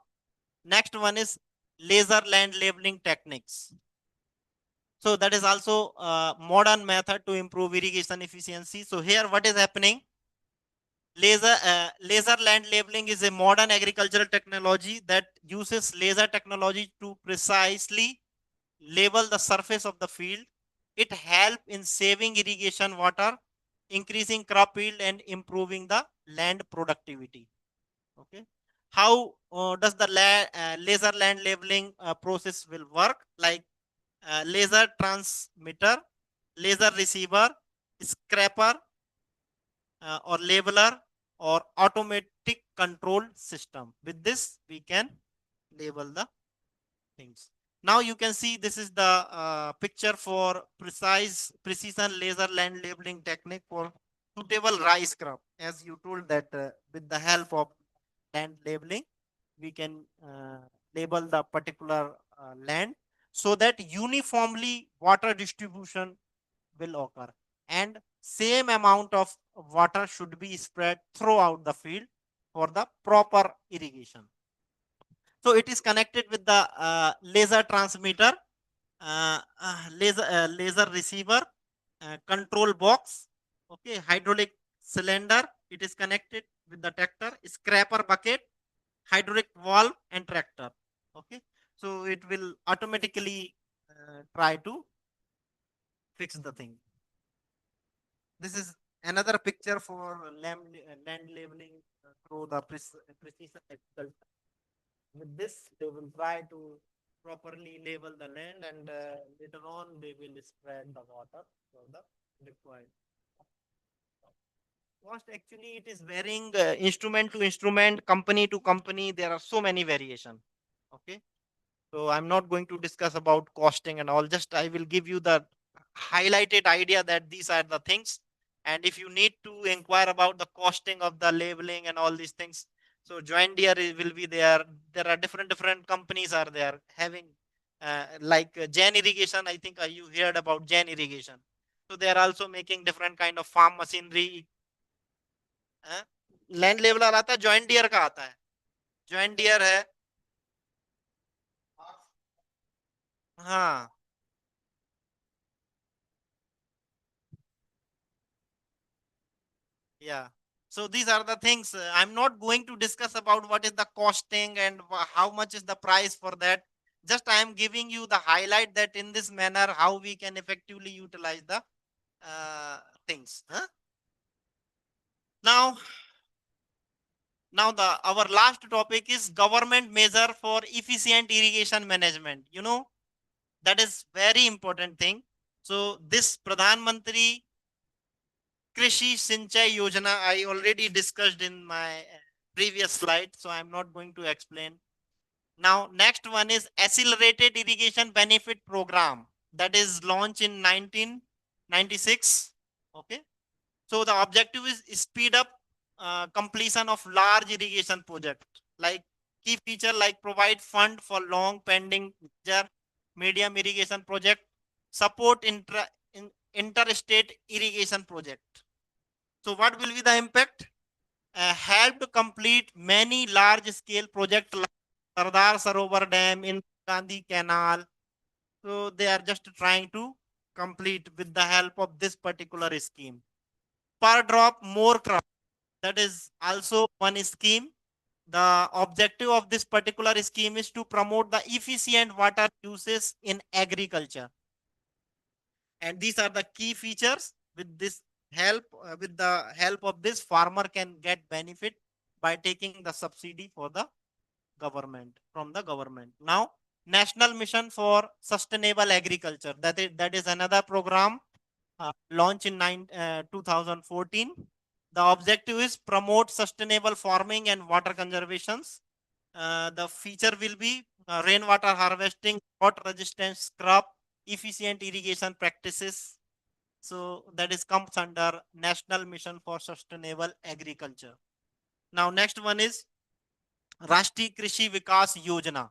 next one is laser land labeling techniques. So that is also a modern method to improve irrigation efficiency. So here what is happening? Laser land labeling is a modern agricultural technology that uses laser technology to precisely label the surface of the field. It helps in saving irrigation water, increasing crop yield, and improving the land productivity. Okay. How does the laser land labeling process will work? Like laser transmitter, laser receiver, scraper, or labeler, or automatic control system. With this, we can label the things. Now you can see this is the picture for precision laser land labeling technique for suitable rice crop. As you told that with the help of land labeling, we can label the particular land so that uniformly water distribution will occur, and same amount of water should be spread throughout the field for the proper irrigation. So it is connected with the laser transmitter, laser receiver, control box, okay, hydraulic cylinder. It is connected with the tractor, scraper bucket, hydraulic valve, and tractor. Okay, so it will automatically try to fix the thing. This is another picture for land labeling through the precision agriculture. With this, they will try to properly label the land, and later on they will spread the water for the required cost. Actually, it is varying instrument to instrument, company to company. There are so many variation. Okay, so I'm not going to discuss about costing and all. Just I will give you the highlighted idea that these are the things. And if you need to inquire about the costing of the labeling and all these things, so Joint Deere will be there. There are different companies are there having like Jan Irrigation. I think you heard about Jan Irrigation. So they are also making different kind of farm machinery. Land leveller आता है, joint dear का आता है, joint dear है। हाँ, yeah. So these are the things. I'm not going to discuss about what is the costing and how much is the price for that. Just I am giving you the highlight that in this manner how we can effectively utilize the uh, things. Huh? Now, now the our last topic is government measure for efficient irrigation management. You know that is very important thing. So this Pradhan Mantri Krishi Sinchai Yojana, I already discussed in my previous slide, so I'm not going to explain. Now, next one is Accelerated Irrigation Benefit Program that is launched in 1996. Okay, so the objective is speed up completion of large irrigation project. Like key feature like provide fund for long pending medium irrigation project, support interstate irrigation project. So what will be the impact? Helped complete many large scale projects like Sardar Sarovar Dam in Gandhi Canal. So they are just trying to complete with the help of this particular scheme. Per drop more crop. That is also one scheme. The objective of this particular scheme is to promote the efficient water uses in agriculture. And these are the key features. With this help, with the help of this, farmer can get benefit by taking the subsidy for the government from the government. Now, National Mission for Sustainable Agriculture. That is another program launched in 2014. The objective is promote sustainable farming and water conservations. The feature will be rainwater harvesting, drought resistance crop, efficient irrigation practices. So that is comes under National Mission for Sustainable Agriculture. Now next one is Rashtriya Krishi Vikas Yojana,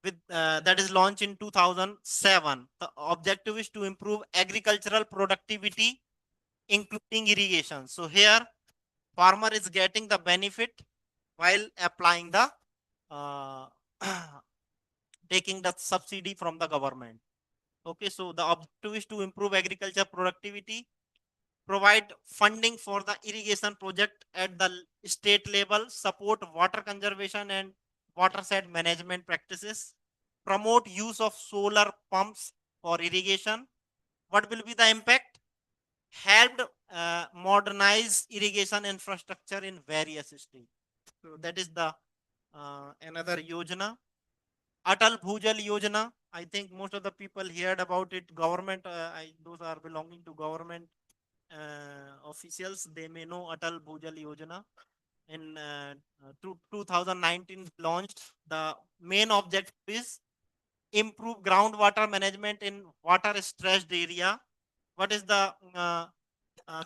with that is launched in 2007. The objective is to improve agricultural productivity, including irrigation. So here, farmer is getting the benefit while applying the uh, taking the subsidy from the government. Okay, so the objective is to improve agriculture productivity, provide funding for the irrigation project at the state level, support water conservation and watershed management practices, promote use of solar pumps for irrigation. What will be the impact? Helped modernize irrigation infrastructure in various states. So that is the another Yojana. Atal Bhujal Yojana. I think most of the people heard about it. Government, those are belonging to government officials. They may know Atal Bhujal Yojana. In 2019 launched. The main objective is improve groundwater management in water stressed area. What is the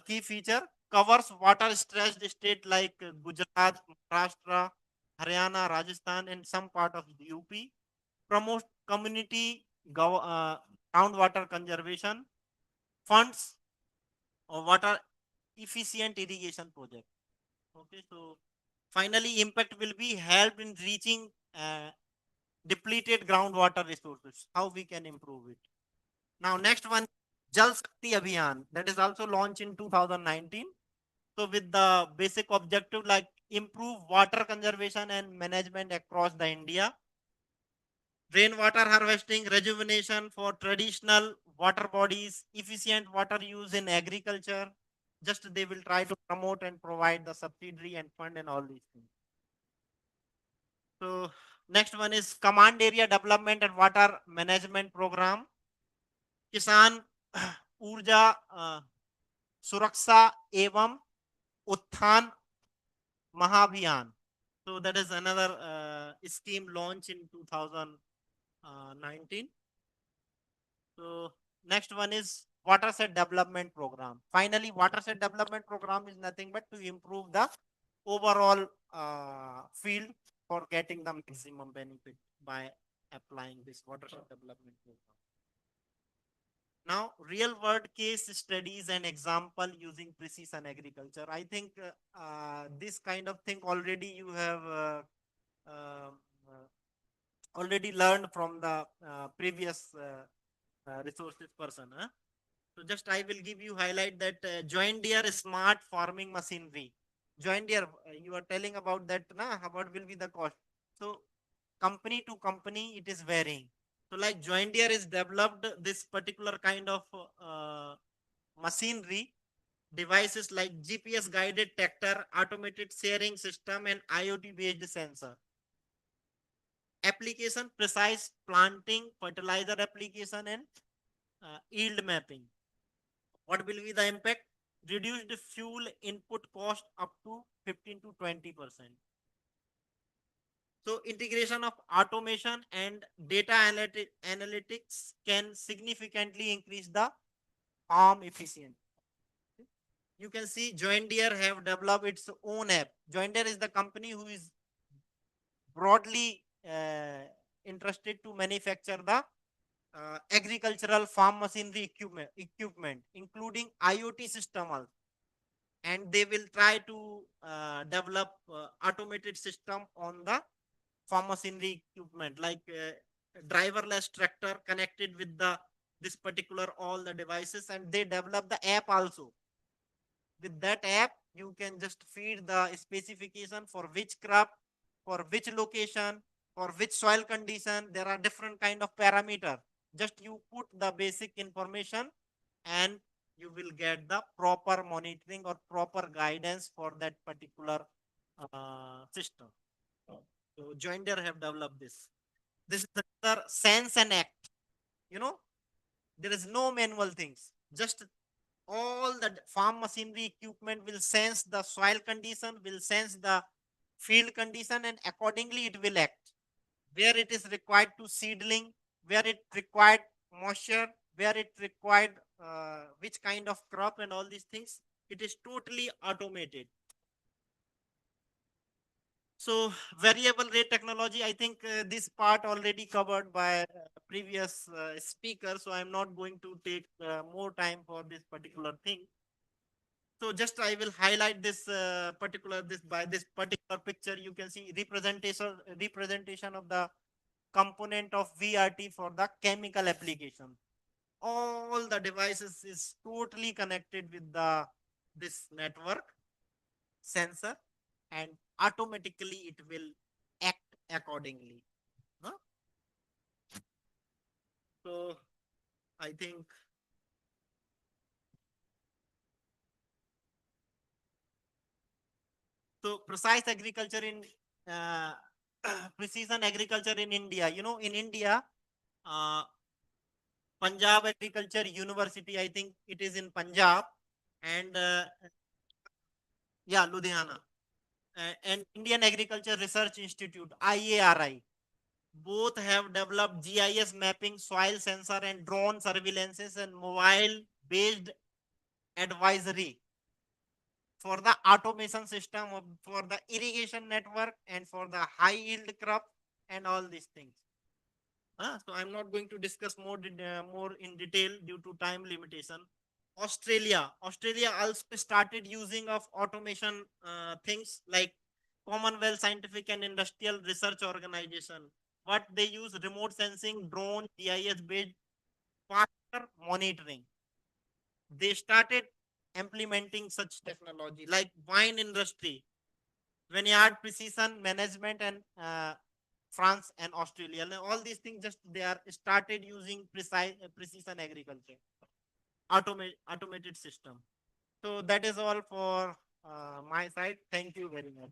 key feature? Covers water stressed state like Gujarat, Maharashtra, Haryana, Rajasthan, and some part of the UP. Promote community groundwater conservation, funds or water efficient irrigation project. Okay, so finally, impact will be helped in reaching depleted groundwater resources. How we can improve it. Now, next one, Jal Shakti Abhiyan, that is also launched in 2019. So, with the basic objective like improve water conservation and management across the India, rainwater harvesting, rejuvenation for traditional water bodies, efficient water use in agriculture. Just they will try to promote and provide the subsidiary and fund and all these things. So next one is Command Area Development and Water Management Program. किसान ऊर्जा सुरक्षा एवं उत्थान महाभियान. So that is another scheme launched in 2019. So next one is watershed development program. Finally, watershed development program is nothing but to improve the overall field for getting the maximum benefit by applying this watershed development program. Now, real world case studies and example using precision agriculture. I think this kind of thing already you have um, uh, already learned from the previous resources person. Huh? So just I will give you highlight that John Deere smart farming machinery. John Deere, you are telling about that, na? What will be the cost? So company to company, it is varying. So like John Deere is developed this particular kind of machinery, devices like GPS guided tractor, automated steering system, and IoT based sensor. Application precise planting, fertilizer application, and yield mapping. What will be the impact? Reduced fuel input cost up to 15 to 20%. So integration of automation and data analytics can significantly increase the farm efficiency. You can see John Deere have developed its own app. John Deere is the company who is broadly interested to manufacture the agricultural farm machinery equipment, including IoT system also. And they will try to develop automated system on the farm machinery equipment like driverless tractor connected with the this particular all the devices, and they develop the app also. With that app you can just feed the specification for which crop, for which location, for which soil condition. There are different kind of parameter. Just you put the basic information and you will get the proper monitoring or proper guidance for that particular system. So John Deere have developed this. This is another sense and act. You know, there is no manual things. Just all the farm machinery equipment will sense the soil condition, will sense the field condition, and accordingly it will act. Where it is required to seedling, where it required moisture, where it required which kind of crop and all these things. It is totally automated. So variable rate technology, I think this part already covered by previous speaker. So I'm not going to take more time for this particular thing. So just I will highlight this particular this by this particular picture. You can see representation of the component of VRT for the chemical application. all the devices is totally connected with the this network sensor, and automatically it will act accordingly. Huh? So I think so. Precise agriculture in uh, precision agriculture in India. You know, in India, uh, Punjab Agriculture University, I think it is in Punjab, and yeah, Ludhiana, and Indian Agriculture Research Institute (IARI). Both have developed GIS mapping, soil sensor, and drone surveillances and mobile-based advisory for the automation system for the irrigation network and for the high yield crop and all these things. So I'm not going to discuss more in detail due to time limitation. Australia also started using of automation things like Commonwealth Scientific and Industrial Research Organization. What they use remote sensing, drone, GIS based faster monitoring. They started implementing such technology like wine industry, vineyard precision management, and France and Australia. And all these things just they are started using precise precision agriculture, automated system. So that is all for my side. Thank you very much.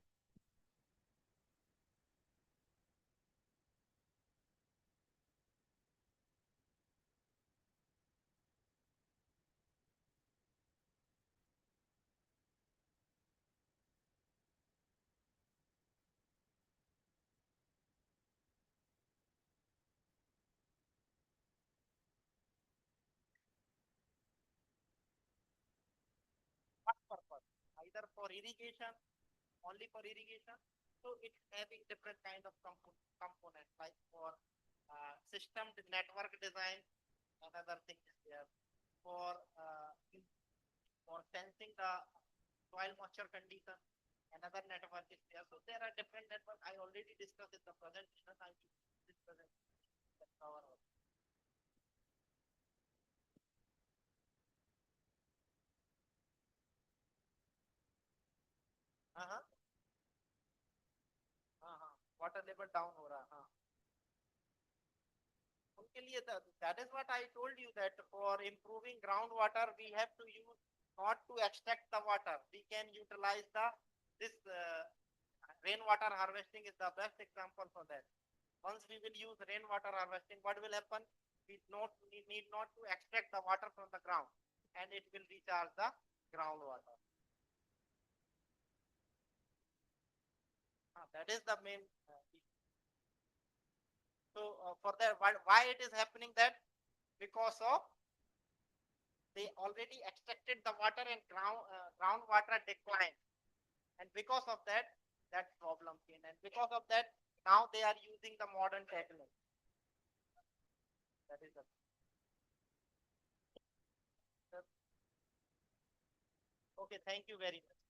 What purpose? Either for irrigation, only for irrigation. So it's having different kind of components like for system network design. Another thing is there for for sensing the soil moisture condition. Another network is there. So there are different networks. I already discussed in the presentation. I will this presentation cover all. हाँ हाँ हाँ water level down हो रहा है हाँ उनके लिए that is what I told you that for improving groundwater we have to use not to extract the water. We can utilize the this rainwater harvesting is the best example for that. Once we will use rainwater harvesting, what will happen? We need not to extract the water from the ground, and it will recharge the groundwater. That is the main. So for that, why it is happening that because of they already extracted the water and groundwater declined, and because of that, that problem came, and because of that, now they are using the modern technique. That is the okay. Thank you very much.